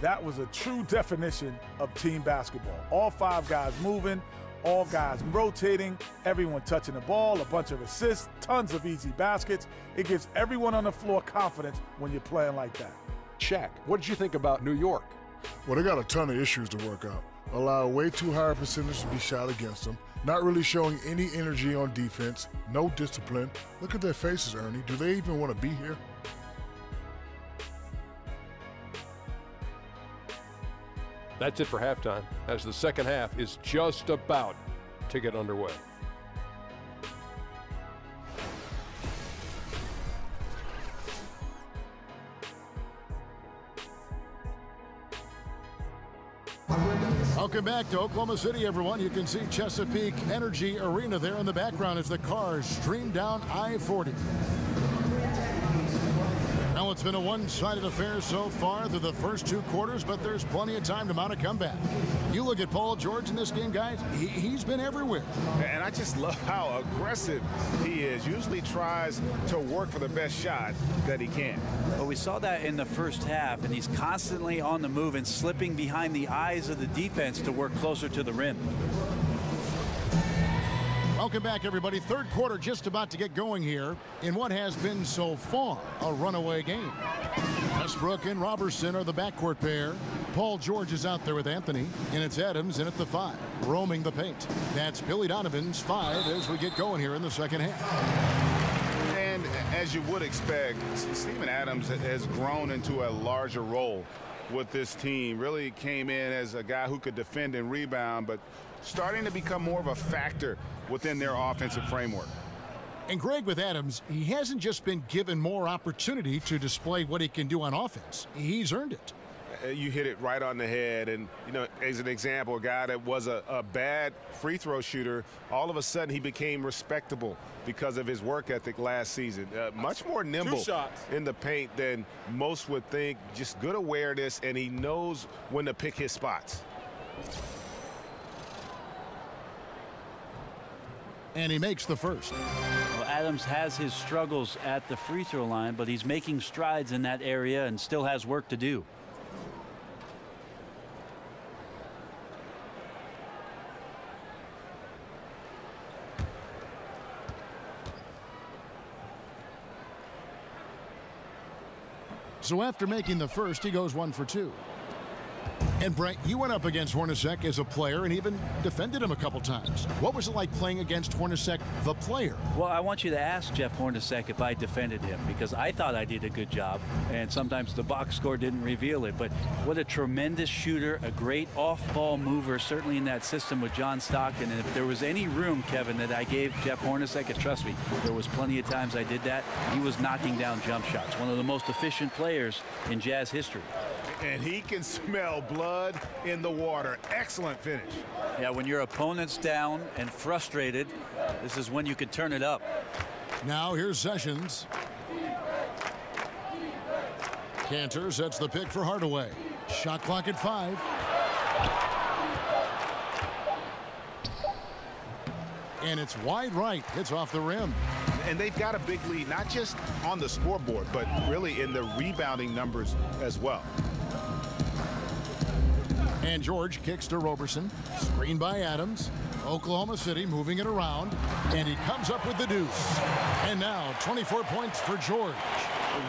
That was a true definition of team basketball. All 5 guys moving, all guys rotating, everyone touching the ball, a bunch of assists, tons of easy baskets. It gives everyone on the floor confidence when you're playing like that. Shaq, what did you think about New York? Well, they got a ton of issues to work out. Allow way too high a percentage to be shot against them. Not really showing any energy on defense. No discipline. Look at their faces, Ernie. Do they even want to be here? That's it for halftime, as the second half is just about to get underway. Welcome back to Oklahoma City, everyone. You can see Chesapeake Energy Arena there in the background as the cars stream down I-40. Now, it's been a one-sided affair so far through the first 2 quarters, but there's plenty of time to mount a comeback. You look at Paul George in this game, guys, he's been everywhere. And I just love how aggressive he is. Usually tries to work for the best shot that he can. Well, we saw that in the first half, and he's constantly on the move and slipping behind the eyes of the defense to work closer to the rim. Welcome back, everybody. Third quarter just about to get going here in what has been so far a runaway game. Westbrook and Robertson are the backcourt pair. Paul George is out there with Anthony, and it's Adams in at the 5, roaming the paint. That's Billy Donovan's 5 as we get going here in the second half. And as you would expect, Steven Adams has grown into a larger role with this team. Really came in as a guy who could defend and rebound, but starting to become more of a factor within their offensive framework. And Greg, with Adams, he hasn't just been given more opportunity to display what he can do on offense. He's earned it. You hit it right on the head. And, you know, as an example, a guy that was a bad free throw shooter, all of a sudden he became respectable because of his work ethic last season. Much more nimble in the paint than most would think. Just good awareness, and he knows when to pick his spots. And he makes the first. Well, Adams has his struggles at the free throw line, but he's making strides in that area and still has work to do. So after making the first, he goes 1 for 2. And Brent, you went up against Hornacek as a player and even defended him a couple times. What was it like playing against Hornacek, the player? Well, I want you to ask Jeff Hornacek if I defended him, because I thought I did a good job, and sometimes the box score didn't reveal it. But what a tremendous shooter, a great off-ball mover, certainly in that system with John Stockton. And if there was any room, Kevin, that I gave Jeff Hornacek, and trust me, there was plenty of times I did that, he was knocking down jump shots. One of the most efficient players in Jazz history. And he can smell blood in the water. Excellent finish. Yeah, when your opponent's down and frustrated, this is when you can turn it up. Now here's Sessions. Cantor sets the pick for Hardaway. Shot clock at 5. And it's wide right. It's off the rim. And they've got a big lead, not just on the scoreboard, but really in the rebounding numbers as well. And George kicks to Robertson. Screen by Adams. Oklahoma City moving it around. And he comes up with the deuce. And now 24 points for George.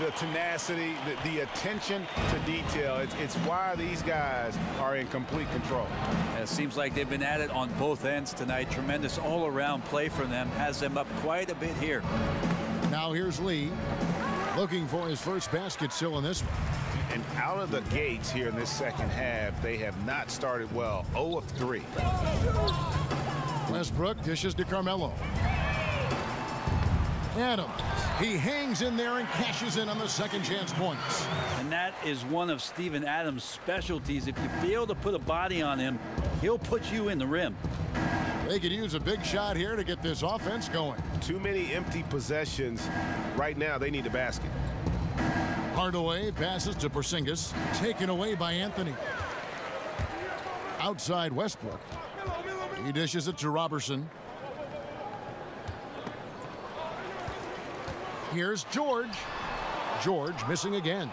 The tenacity, the attention to detail. It's why these guys are in complete control. It seems like they've been at it on both ends tonight. Tremendous all-around play from them. Has them up quite a bit here. Now here's Lee. Looking for his first basket still in this one. And out of the gates here in this second half, they have not started well. 0 of 3. Westbrook dishes to Carmelo. Adams, he hangs in there and cashes in on the second chance points. And that is one of Steven Adams' specialties. If you fail to put a body on him, he'll put you in the rim. They could use a big shot here to get this offense going. Too many empty possessions. Right now, they need a basket. Hardaway passes to Porzingis, taken away by Anthony. Outside Westbrook. He dishes it to Robertson. Here's George. George missing again.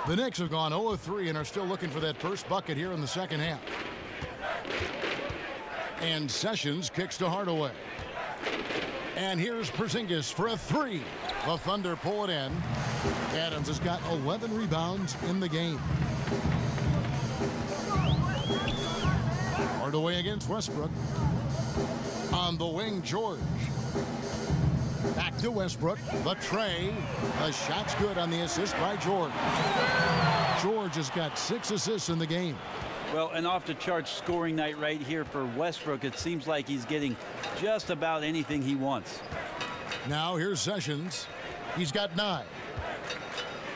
The Knicks have gone 0 of 3 and are still looking for that first bucket here in the second half. And Sessions kicks to Hardaway. And here's Porzingis for a 3. The Thunder pull it in. Adams has got 11 rebounds in the game. Hardaway against Westbrook. On the wing, George. Back to Westbrook. The tray. The shot's good on the assist by George. George has got 6 assists in the game. Well, an off-the-charts scoring night right here for Westbrook. It seems like he's getting just about anything he wants. Now here's Sessions. He's got 9.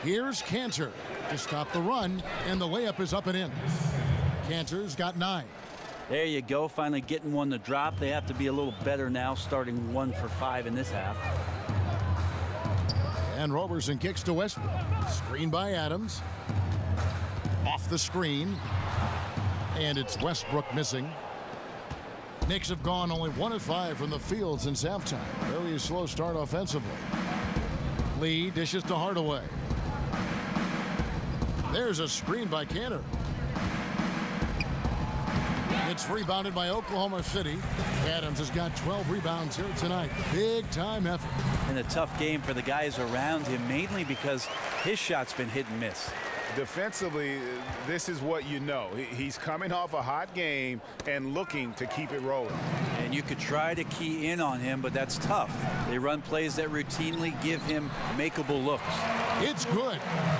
Here's Cantor to stop the run, and the layup is up and in. Cantor's got 9. There you go, finally getting one to drop. They have to be a little better now, starting 1 for 5 in this half. And Robertson kicks to Westbrook. Screen by Adams. Off the screen. And it's Westbrook missing. Knicks have gone only 1 of 5 from the field since halftime. Very slow start offensively. Lee dishes to Hardaway. There's a screen by Cantor. It's rebounded by Oklahoma City. Adams has got 12 rebounds here tonight. Big time effort. And a tough game for the guys around him, mainly because his shot's been hit and miss. Defensively, this is what you know. He's coming off a hot game and looking to keep it rolling. And you could try to key in on him, but that's tough. They run plays that routinely give him makeable looks. It's good.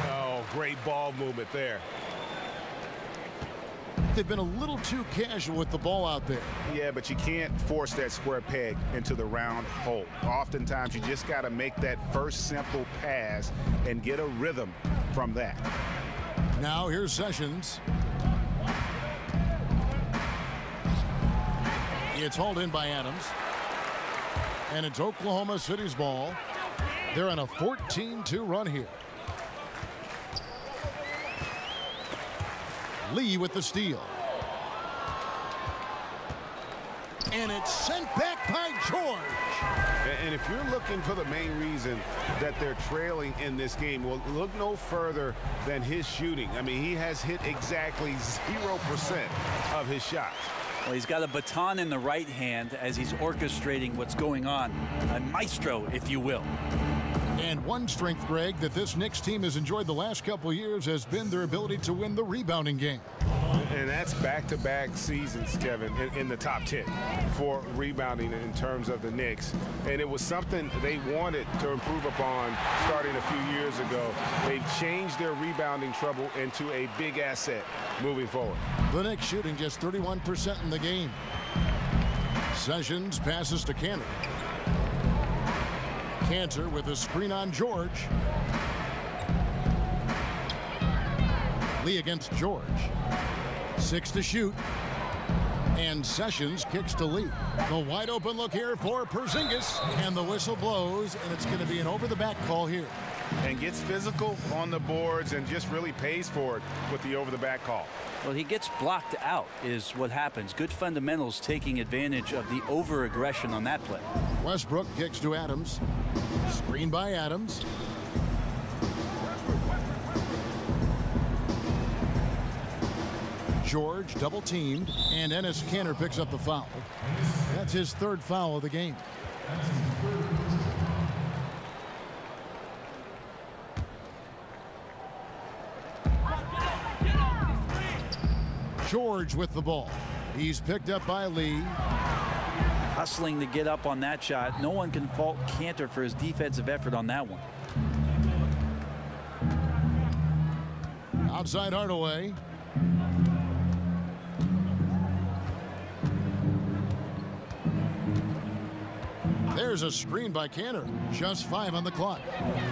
Oh, great ball movement there. They've been a little too casual with the ball out there. Yeah, but you can't force that square peg into the round hole. Oftentimes, you just got to make that first simple pass and get a rhythm from that. Now here's Sessions. It's hauled in by Adams. And it's Oklahoma City's ball. They're on a 14-2 run here. Lee with the steal. And it's sent back by George. And if you're looking for the main reason that they're trailing in this game, well, look no further than his shooting. I mean, he has hit exactly 0% of his shots. Well, he's got a baton in the right hand as he's orchestrating what's going on. A maestro, if you will. And one strength, Greg, that this Knicks team has enjoyed the last couple of years has been their ability to win the rebounding game. And that's back-to-back seasons, Kevin, in the top 10 for rebounding in terms of the Knicks. And it was something they wanted to improve upon starting a few years ago. They've changed their rebounding trouble into a big asset moving forward. The Knicks shooting just 31% in the game. Sessions passes to Cantor. Cantor with a screen on George. Lee against George. 6 to shoot. And Sessions kicks to Lee. The wide open look here for Porzingis. And the whistle blows, and it's going to be an over-the-back call here. And gets physical on the boards and just really pays for it with the over-the-back call. Well, he gets blocked out is what happens. Good fundamentals taking advantage of the over-aggression on that play. Westbrook kicks to Adams. Screen by Adams. George double teamed, and Enes Kanter picks up the foul. That's his 3rd foul of the game. George with the ball. He's picked up by Lee. Hustling to get up on that shot. No one can fault Cantor for his defensive effort on that one. Outside Hardaway. There's a screen by Cantor. Just 5 on the clock.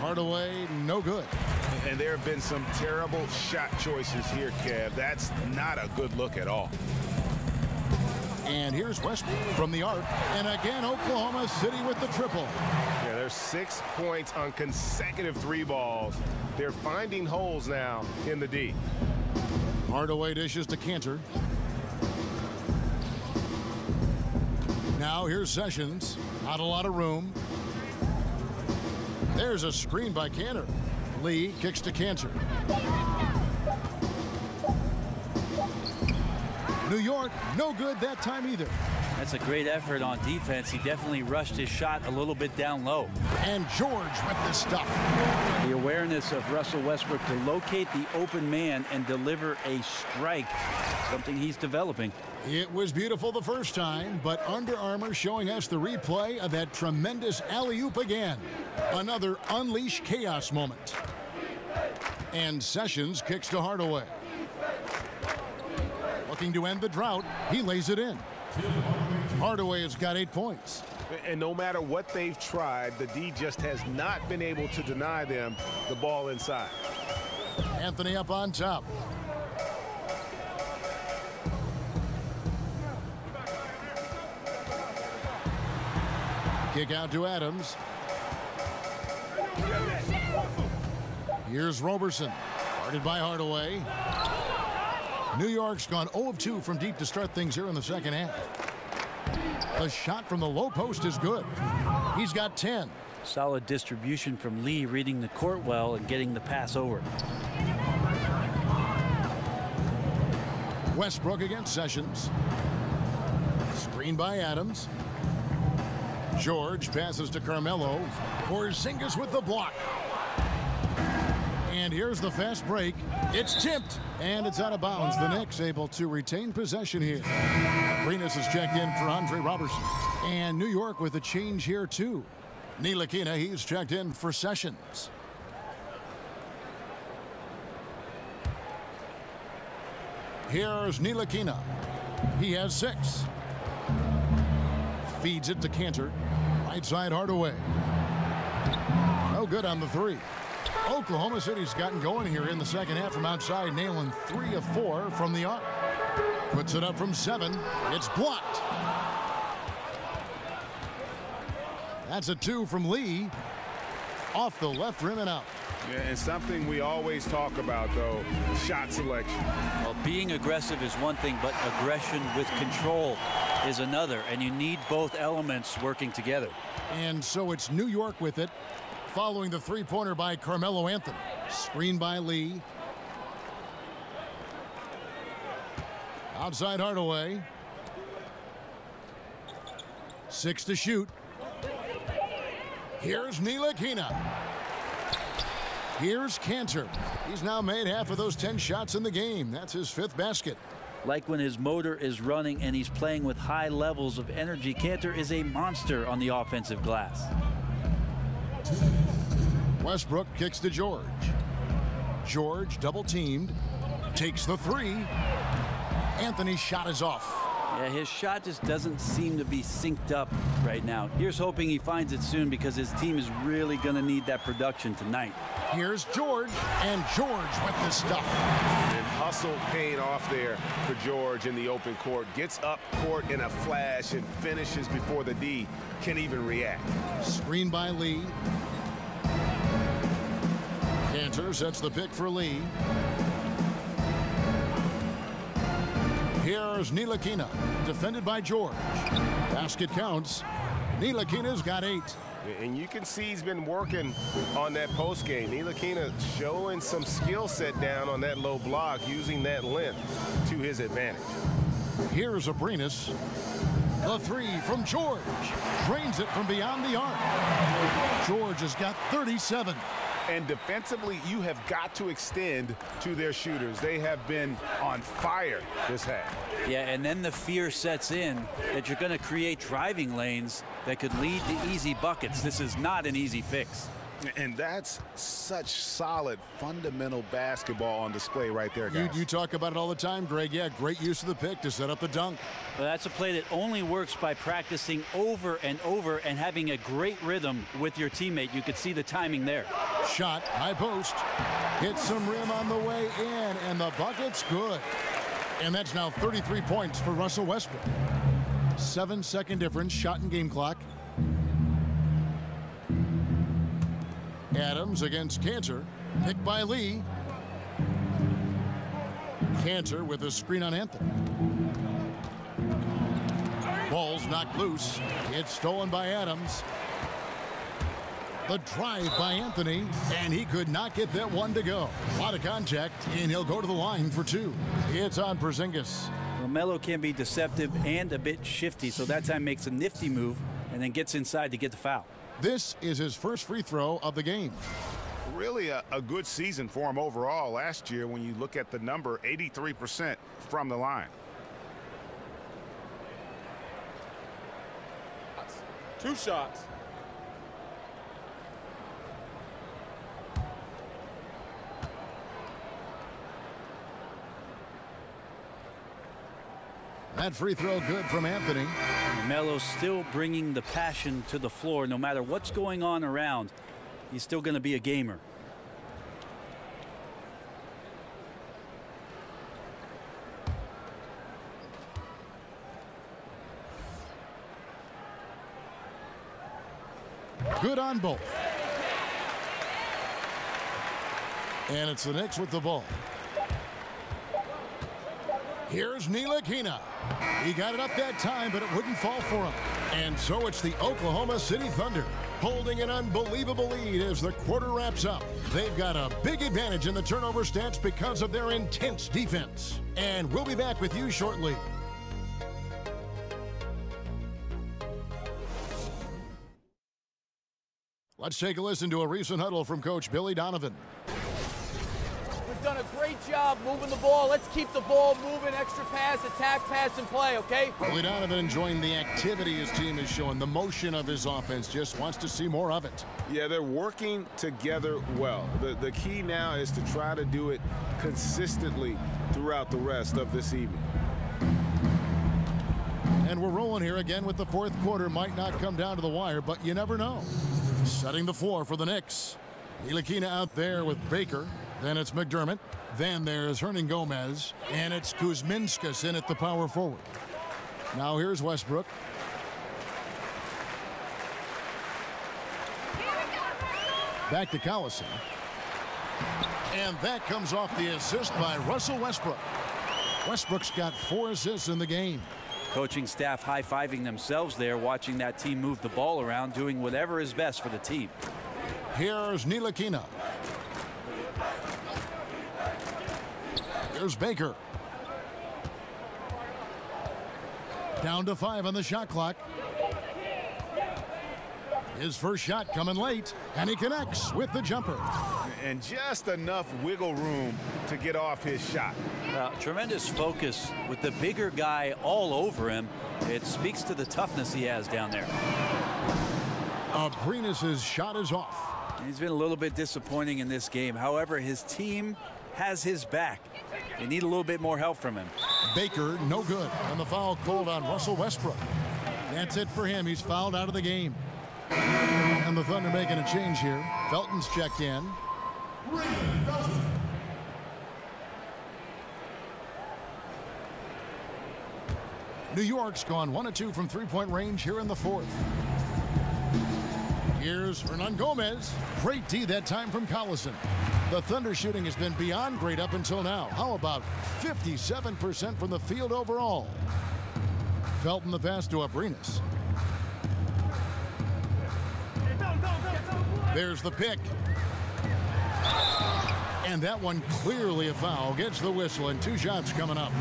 Hardaway, no good. And there have been some terrible shot choices here, Kev. That's not a good look at all. And here's Westbrook from the arc. And again, Oklahoma City with the triple. Yeah, there's 6 points on consecutive 3 balls. They're finding holes now in the D. Hardaway dishes to Cantor. Now here's Sessions. Not a lot of room. There's a screen by Cantor. Lee kicks to Cantor. New York, no good that time either. That's a great effort on defense. He definitely rushed his shot a little bit down low. And George with the stuff. The awareness of Russell Westbrook to locate the open man and deliver a strike, something he's developing. It was beautiful the first time, but Under Armour showing us the replay of that tremendous alley-oop again. Another unleash chaos moment. And Sessions kicks to Hardaway. Looking to end the drought, he lays it in. Hardaway has got 8 points. And no matter what they've tried, the D just has not been able to deny them the ball inside. Anthony up on top. Kick out to Adams. Here's Roberson. Guarded by Hardaway. New York's gone 0 of 2 from deep to start things here in the second half. The shot from the low post is good. He's got 10. Solid distribution from Lee, reading the court well and getting the pass over. Westbrook against Sessions. Screen by Adams. George passes to Carmelo. Porzingis with the block. And here's the fast break. It's tipped, and it's out of bounds. The Knicks able to retain possession here. Arenas has checked in for Andre Robertson. And New York with a change here, too. Ntilikina, he's checked in for Sessions. Here's Ntilikina. He has 6. Feeds it to Cantor. Right side Hardaway. No good on the 3. Oklahoma City's gotten going here in the second half from outside, nailing 3 of 4 from the arc. Puts it up from 7. It's blocked. That's a 2 from Lee. Off the left rim and out. Yeah, and something we always talk about, though, shot selection. Well, being aggressive is one thing, but aggression with control is another, and you need both elements working together. And so it's New York with it, following the three-pointer by Carmelo Anthony. Screen by Lee. Outside Hardaway. 6 to shoot. Here's Ntilikina. Here's Cantor. He's now made half of those 10 shots in the game. That's his 5th basket. Like when his motor is running and he's playing with high levels of energy, Cantor is a monster on the offensive glass. Westbrook kicks to George. George double teamed. Takes the 3. Anthony's shot is off. Yeah, his shot just doesn't seem to be synced up right now. Here's hoping he finds it soon, because his team is really going to need that production tonight. Here's George, and George with the stuff. And hustle paying off there for George in the open court. Gets up court in a flash and finishes before the D can even react. Screen by Lee. Cantor sets the pick for Lee. Here's Ntilikina, defended by George. Basket counts. Ntilikina's got 8. And you can see he's been working on that post game. Ntilikina showing some skill set down on that low block, using that length to his advantage. Here's Arenas. The 3 from George. Drains it from beyond the arc. George has got 37. And defensively, you have got to extend to their shooters. They have been on fire this half. Yeah, and then the fear sets in that you're going to create driving lanes that could lead to easy buckets. This is not an easy fix. And that's such solid, fundamental basketball on display right there, guys. You talk about it all the time, Greg. Yeah, great use of the pick to set up the dunk. Well, that's a play that only works by practicing over and over and having a great rhythm with your teammate. You could see the timing there. Shot, high post. Hits some rim on the way in, and the bucket's good. And that's now 33 points for Russell Westbrook. 7-second difference, shot and game clock. Adams against Cantor. Picked by Lee. Cantor with a screen on Anthony. Ball's knocked loose. It's stolen by Adams. The drive by Anthony, and he could not get that one to go. A lot of contact, and he'll go to the line for two. It's on Porzingis. Well, Melo can be deceptive and a bit shifty, so that time makes a nifty move and then gets inside to get the foul. This is his first free throw of the game. Really a good season for him overall last year when you look at the number, 83% from the line. Two shots. That free throw good from Anthony. Melo's still bringing the passion to the floor. No matter what's going on around, he's still going to be a gamer. Good on both. And it's the Knicks with the ball. Here's Ntilikina. He got it up that time, but it wouldn't fall for him. And so it's the Oklahoma City Thunder holding an unbelievable lead as the quarter wraps up. They've got a big advantage in the turnover stats because of their intense defense. And we'll be back with you shortly. Let's take a listen to a recent huddle from Coach Billy Donovan. We've done a great job moving the ball. Let's keep the ball moving, extra pass, attack, pass, and play, okay? Billy Donovan enjoying the activity his team is showing, the motion of his offense, just wants to see more of it. Yeah, they're working together well. The key now is to try to do it consistently throughout the rest of this evening. And we're rolling here again with the fourth quarter. Might not come down to the wire, but you never know. Setting the floor for the Knicks. Ntilikina out there with Baker. Then it's McDermott. Then there's Hernan Gomez. And it's Kuzminskas in at the power forward. Now here's Westbrook. Back to Collison. And that comes off the assist by Russell Westbrook. Westbrook's got 4 assists in the game. Coaching staff high-fiving themselves there, watching that team move the ball around, doing whatever is best for the team. Here's Ntilikina. Here's Baker. Down to 5 on the shot clock. His first shot coming late, and he connects with the jumper. And just enough wiggle room to get off his shot. Tremendous focus with the bigger guy all over him. It speaks to the toughness he has down there. Abrinas' shot is off. He's been a little bit disappointing in this game. However, his team has his back. They need a little bit more help from him. Baker, no good. And the foul called on Russell Westbrook. That's it for him. He's fouled out of the game. And the Thunder making a change here. Felton's checked in. New York's gone 1 of 2 from three-point range here in the fourth. Here's Hernan Gomez. Great D that time from Collison. The Thunder shooting has been beyond great up until now. How about 57% from the field overall? Felton the pass to Abrinas. There's the pick. And that one clearly a foul. Gets the whistle, and 2 shots coming up.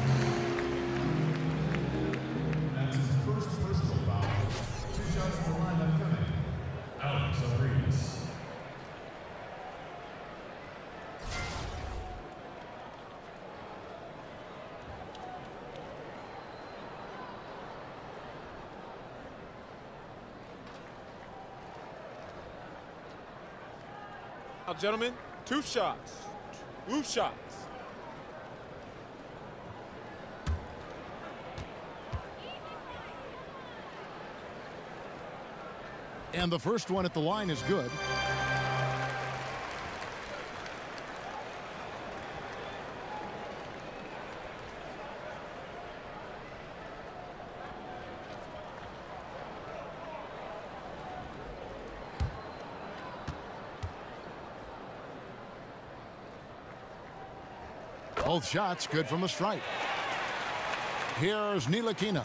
That's his first personal foul. 2 shots from the lineup coming. Alex Abrinas. Now, gentlemen, 2 shots. 2 shots. And the first one at the line is good. Both shots good from the stripe. Here's Ntilikina.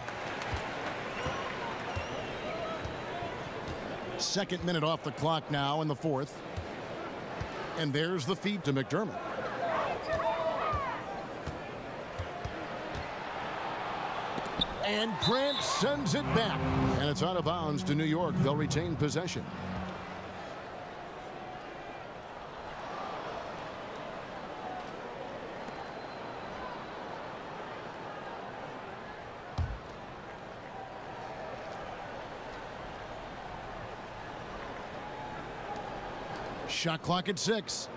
Second minute off the clock now in the fourth. And there's the feed to McDermott. And Grant sends it back. And it's out of bounds to New York. They'll retain possession. Shot clock at 6.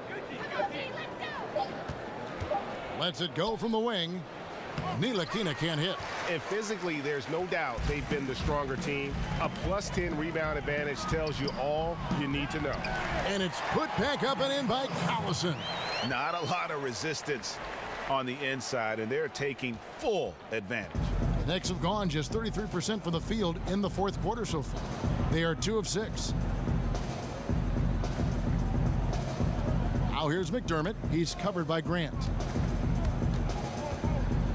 Lets it go from the wing. Ntilikina can't hit. And physically, there's no doubt they've been the stronger team. A +10 rebound advantage tells you all you need to know. And it's put back up and in by Collison. Not a lot of resistance on the inside, and they're taking full advantage. The Knicks have gone just 33% from the field in the fourth quarter so far. They are 2 of 6. Now here's McDermott. He's covered by Grant.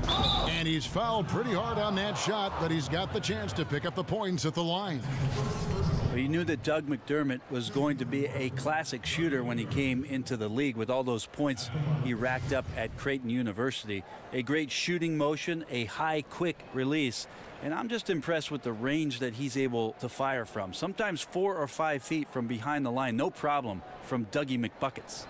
And he's fouled pretty hard on that shot, but he's got the chance to pick up the points at the line. Well, you knew that Doug McDermott was going to be a classic shooter when he came into the league with all those points he racked up at Creighton University. A great shooting motion, a high, quick release. And I'm just impressed with the range that he's able to fire from. Sometimes 4 or 5 feet from behind the line, no problem from Dougie McBuckets.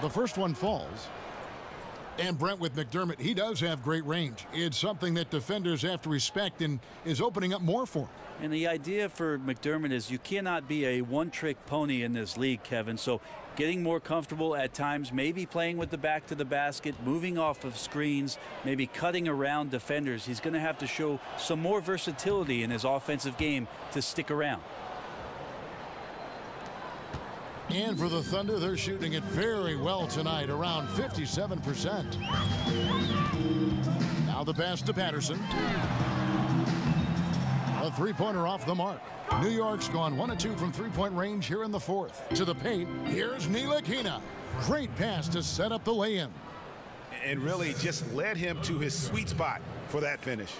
The first one falls. And Brent with McDermott, he does have great range. It's something that defenders have to respect and is opening up more for him. And the idea for McDermott is you cannot be a one-trick pony in this league, Kevin. So getting more comfortable at times, maybe playing with the back to the basket, moving off of screens, maybe cutting around defenders. He's going to have to show some more versatility in his offensive game to stick around. And for the Thunder, they're shooting it very well tonight, around 57%. Now the pass to Patterson. A three-pointer off the mark. New York's gone 1 of 2 from three-point range here in the fourth. To the paint, here's Ntilikina. Great pass to set up the lay-in. And really just led him to his sweet spot for that finish.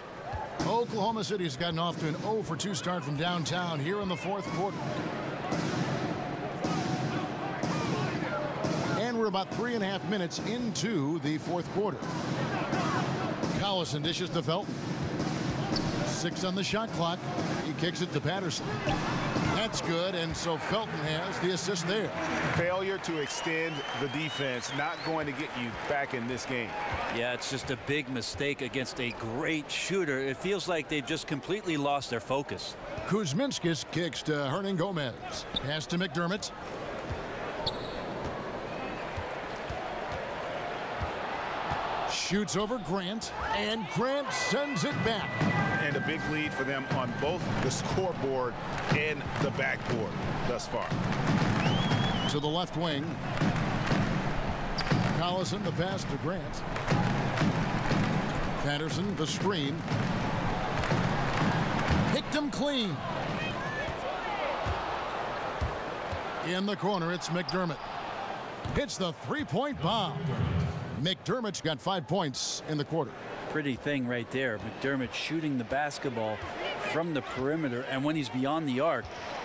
Oklahoma City's gotten off to an 0 for 2 start from downtown here in the fourth quarter. And we're about 3.5 minutes into the fourth quarter. Collison dishes to Felton. 6 on the shot clock. He kicks it to Patterson. That's good, and so Felton has the assist there. Failure to extend the defense, not going to get you back in this game. Yeah, it's just a big mistake against a great shooter. It feels like they've just completely lost their focus. Kuzminskis kicks to Hernan Gomez. Pass to McDermott. Shoots over Grant, and Grant sends it back. And a big lead for them on both the scoreboard and the backboard thus far. To the left wing. Collison, the pass to Grant. Patterson, the screen. Picked him clean. In the corner, it's McDermott. Hits the three-point bomb. McDermott's got 5 points in the quarter. Pretty thing right there. McDermott shooting the basketball from the perimeter, and when he's beyond the arc,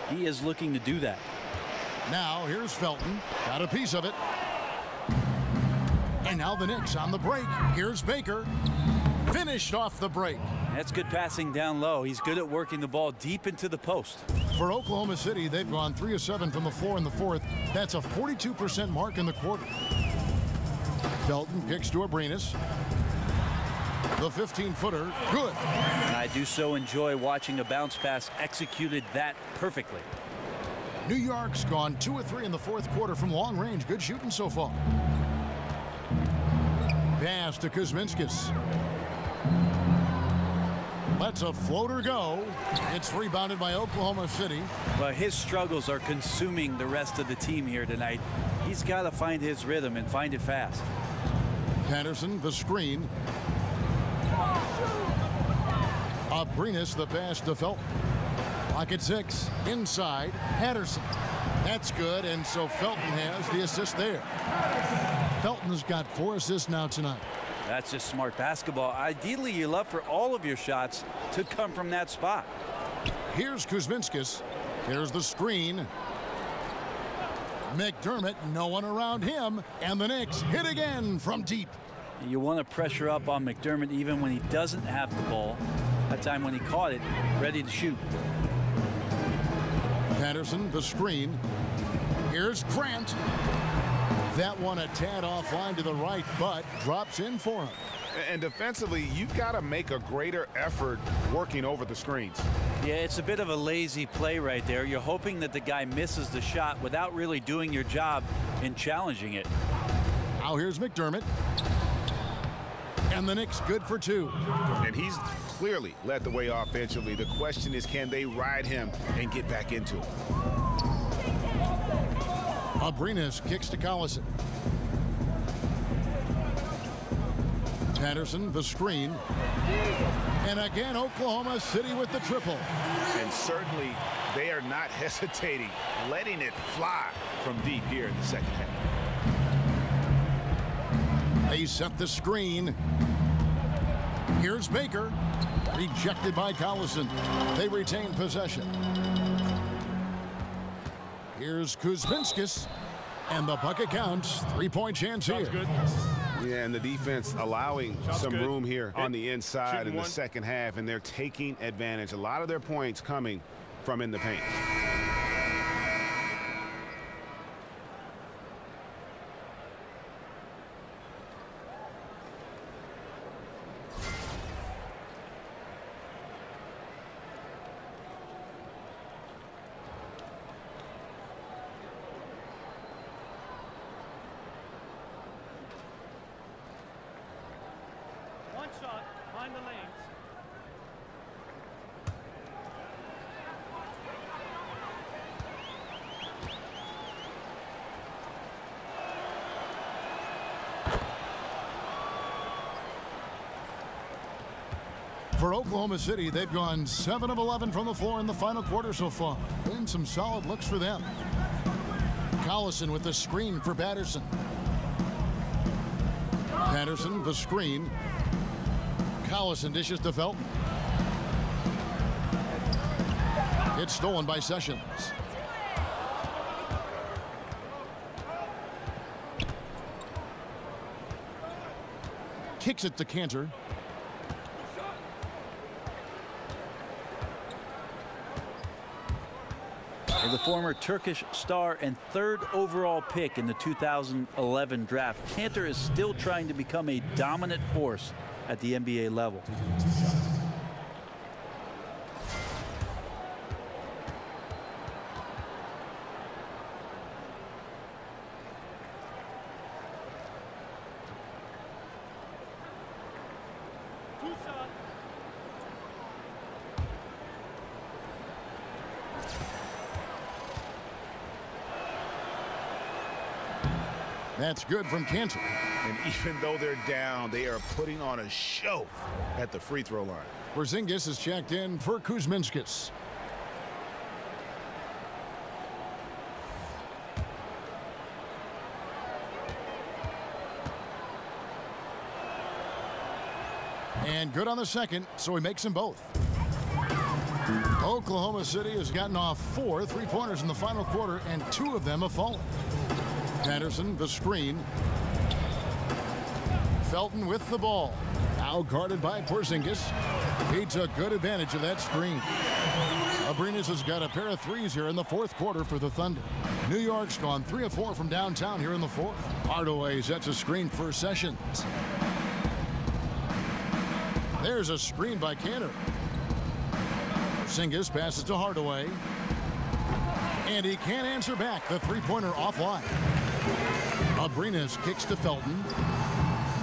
he is looking to do that. Now here's Felton. Got a piece of it. And now the Knicks on the break. Here's Baker. Finished off the break. That's good passing down low. He's good at working the ball deep into the post. For Oklahoma City, they've gone 3 of 7 from the floor in the fourth. That's a 42% mark in the quarter. Felton kicks to Abrinas. The 15-footer, good. And I do so enjoy watching a bounce pass executed that perfectly. New York's gone 2 of 3 in the fourth quarter from long range. Good shooting so far. Pass to Kuzminskis. Lets a floater go. It's rebounded by Oklahoma City. But his struggles are consuming the rest of the team here tonight. He's got to find his rhythm and find it fast. Patterson, the screen. Abrinas, the pass to Felton. Pocket 6, inside, Patterson. That's good, and so Felton has the assist there. Felton's got 4 assists now tonight. That's just smart basketball. Ideally, you love for all of your shots to come from that spot. Here's Kuzminskis. Here's the screen. McDermott, no one around him, and the Knicks hit again from deep. You want to pressure up on McDermott even when he doesn't have the ball. That time when he caught it, ready to shoot. Patterson, the screen. Here's Grant. That one a tad offline to the right, but drops in for him. And defensively, you've got to make a greater effort working over the screens. Yeah, it's a bit of a lazy play right there. You're hoping that the guy misses the shot without really doing your job in challenging it. Now here's McDermott. And the Knicks good for 2. And he's clearly led the way offensively. The question is, can they ride him and get back into it? Abrinas kicks to Collison. Patterson, the screen. And again, Oklahoma City with the triple. And certainly, they are not hesitating, letting it fly from deep here in the second half. They set the screen. Here's Baker. Rejected by Collison. They retain possession. Here's Kuzminskis. And the bucket counts. 3-point chance here. Good. Yeah, and the defense allowing some room here on the inside in the second half, and they're taking advantage. A lot of their points coming from in the paint. Shot, mind the lanes. For Oklahoma City, they've gone 7 of 11 from the floor in the final quarter so far. Been some solid looks for them. Collison with the screen for Patterson. Patterson, the screen. Collison dishes to Felton. It's stolen by Sessions. Kicks it to Cantor. The former Turkish star and 3rd overall pick in the 2011 draft, Cantor is still trying to become a dominant force at the NBA level. That's good from Cantor. And even though they're down, they are putting on a show at the free throw line. Porzingis is checked in for Kuzminskis. And good on the second, so he makes them both. Oklahoma City has gotten off 4 3-pointers in the final quarter, and 2 of them have fallen. Patterson, the screen. Felton with the ball. Now guarded by Porzingis. He took good advantage of that screen. Abrinas has got a pair of threes here in the fourth quarter for the Thunder. New York's gone 3 of 4 from downtown here in the fourth. Hardaway sets a screen for Sessions. There's a screen by Cantor. Porzingis passes to Hardaway. And he can't answer back. The three-pointer offline. Abrinas kicks to Felton.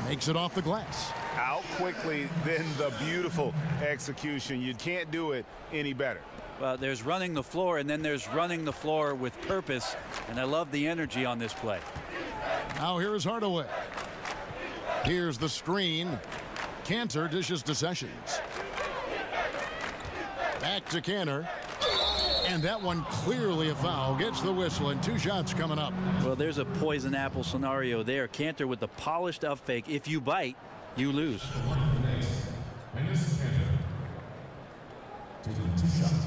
Makes it off the glass. Out quickly, then the beautiful execution. You can't do it any better. Well, there's running the floor, and then there's running the floor with purpose. And I love the energy on this play. Now here's Hardaway. Here's the screen. Cantor dishes to Sessions. Back to Cantor. And that one clearly a foul. Gets the whistle, and 2 shots coming up. Well, there's a poison apple scenario there. Cantor with the polished up fake. If you bite, you lose. And this is Cantor. Taking 2 shots.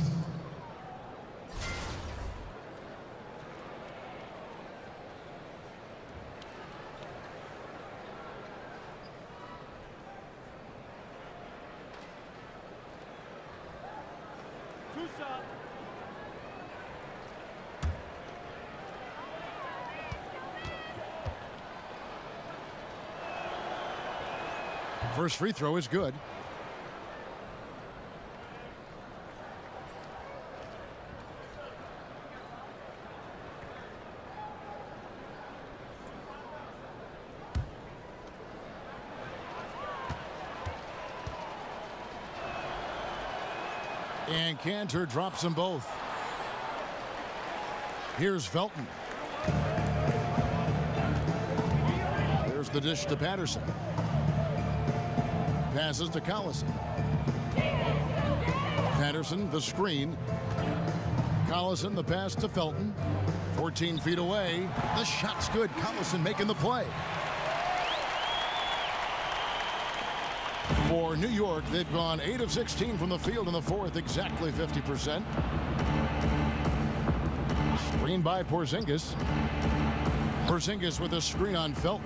First free throw is good. And Cantor drops them both. Here's Felton. There's the dish to Patterson. Passes to Collison. Patterson, the screen. Collison, the pass to Felton. 14 feet away. The shot's good. Collison making the play. For New York, they've gone 8 of 16 from the field in the fourth, exactly 50%. Screen by Porzingis. Porzingis with a screen on Felton.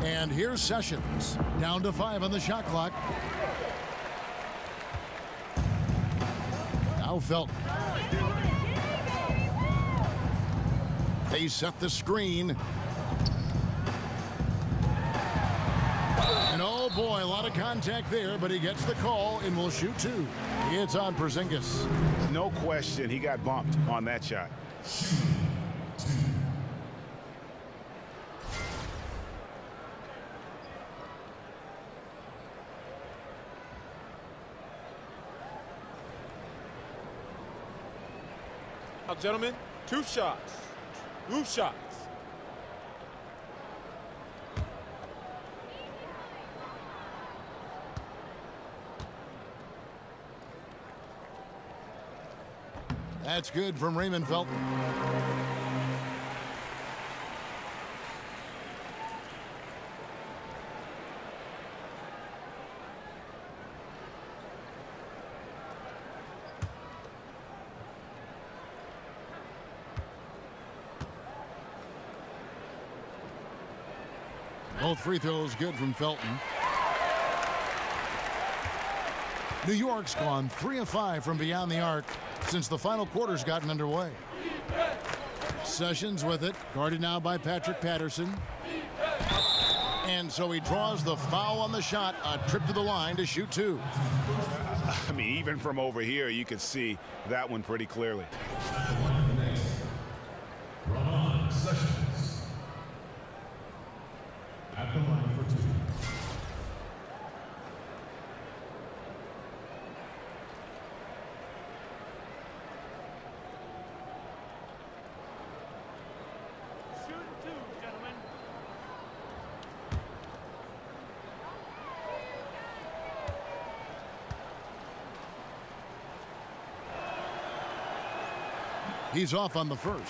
And here's Sessions. Down to 5 on the shot clock. Now Felton. They set the screen. And oh boy, a lot of contact there, but he gets the call and will shoot 2. It's on Porzingis. No question, he got bumped on that shot. Now, gentlemen, 2 shots. 2 shots. That's good from Raymond Felton. Both free throws good from Felton. New York's gone 3 of 5 from beyond the arc since the final quarter's gotten underway. Sessions with it, guarded now by Patrick Patterson. And so he draws the foul on the shot, a trip to the line to shoot 2. I mean, even from over here, you could see that one pretty clearly. Sessions. At the line for 2. He's off on the first.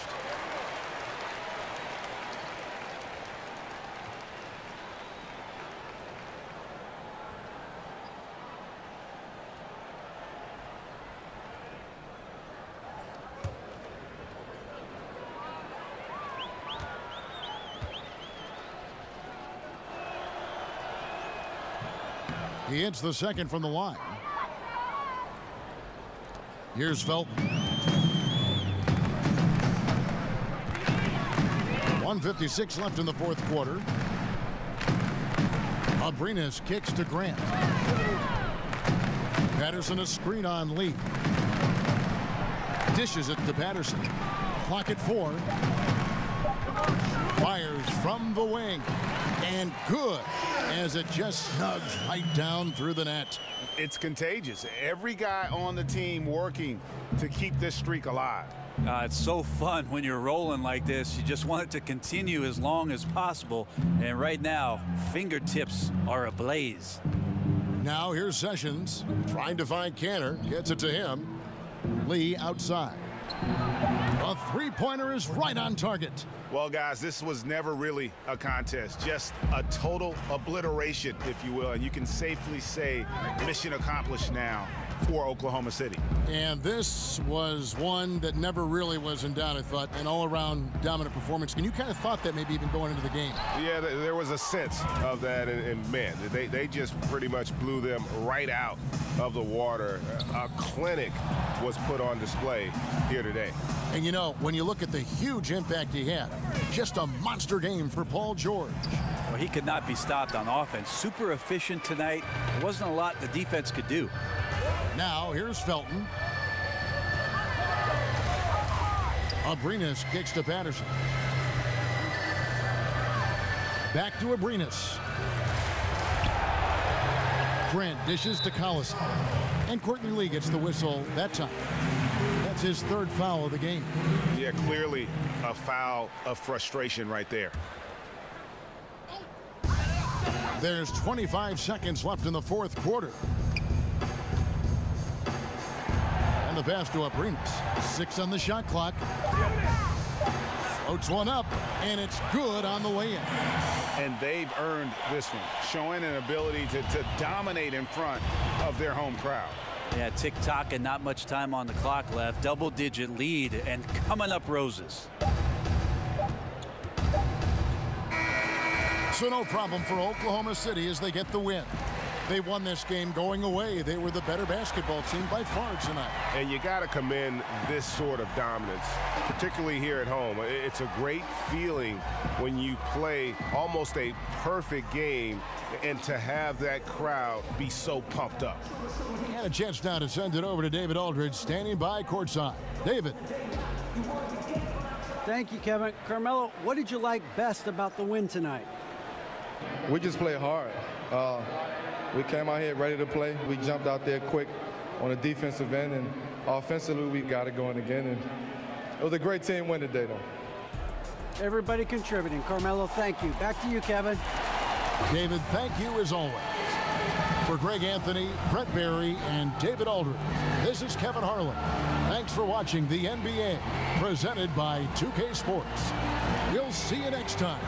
He hits the second from the line. Here's Felton. 1:56 left in the fourth quarter. Abrinas kicks to Grant. Patterson a screen on Lee. Dishes it to Patterson. Clock at 4. Fires from the wing. And good, as it just snugs right down through the net. It's contagious. Every guy on the team working to keep this streak alive. It's so fun when you're rolling like this. You just want it to continue as long as possible. And right now, fingertips are ablaze. Now here's Sessions trying to find Canner. Gets it to him. Lee outside. A three-pointer is right on target. Well, guys, this was never really a contest, just a total obliteration, if you will. And you can safely say mission accomplished now for Oklahoma City. And this was one that never really was in doubt, I thought, an all-around dominant performance. And you kind of thought that maybe even going into the game. Yeah, there was a sense of that, and man, they just pretty much blew them right out of the water. A clinic was put on display here today. And you know, when you look at the huge impact he had, just a monster game for Paul George. Well, he could not be stopped on offense. Super efficient tonight. There wasn't a lot the defense could do. Now here's Felton. Abrinas kicks to Patterson. Back to Abrinas. Grant dishes to Collison. And Courtney Lee gets the whistle that time. That's his third foul of the game. Yeah, clearly a foul of frustration right there. There's 25 seconds left in the fourth quarter. And the pass to Abrinas. 6 on the shot clock. Floats one up, and it's good on the way in. And they've earned this one, showing an ability to dominate in front of their home crowd. Yeah, tick-tock and not much time on the clock left. Double-digit lead and coming up roses. So no problem for Oklahoma City as they get the win. They won this game going away. They were the better basketball team by far tonight. And you got to commend this sort of dominance, particularly here at home. It's a great feeling when you play almost a perfect game and to have that crowd be so pumped up. And a chance now to send it over to David Aldridge, standing by courtside. David. Thank you, Kevin. Carmelo, what did you like best about the win tonight? We just played hard. We came out here ready to play. We jumped out there quick on the defensive end, and offensively we got it going again. And it was a great team win today, though. Everybody contributing. Carmelo, thank you. Back to you, Kevin. David, thank you as always. For Greg Anthony, Brett Barry, and David Aldridge, this is Kevin Harlan. Thanks for watching the NBA, presented by 2K Sports. We'll see you next time.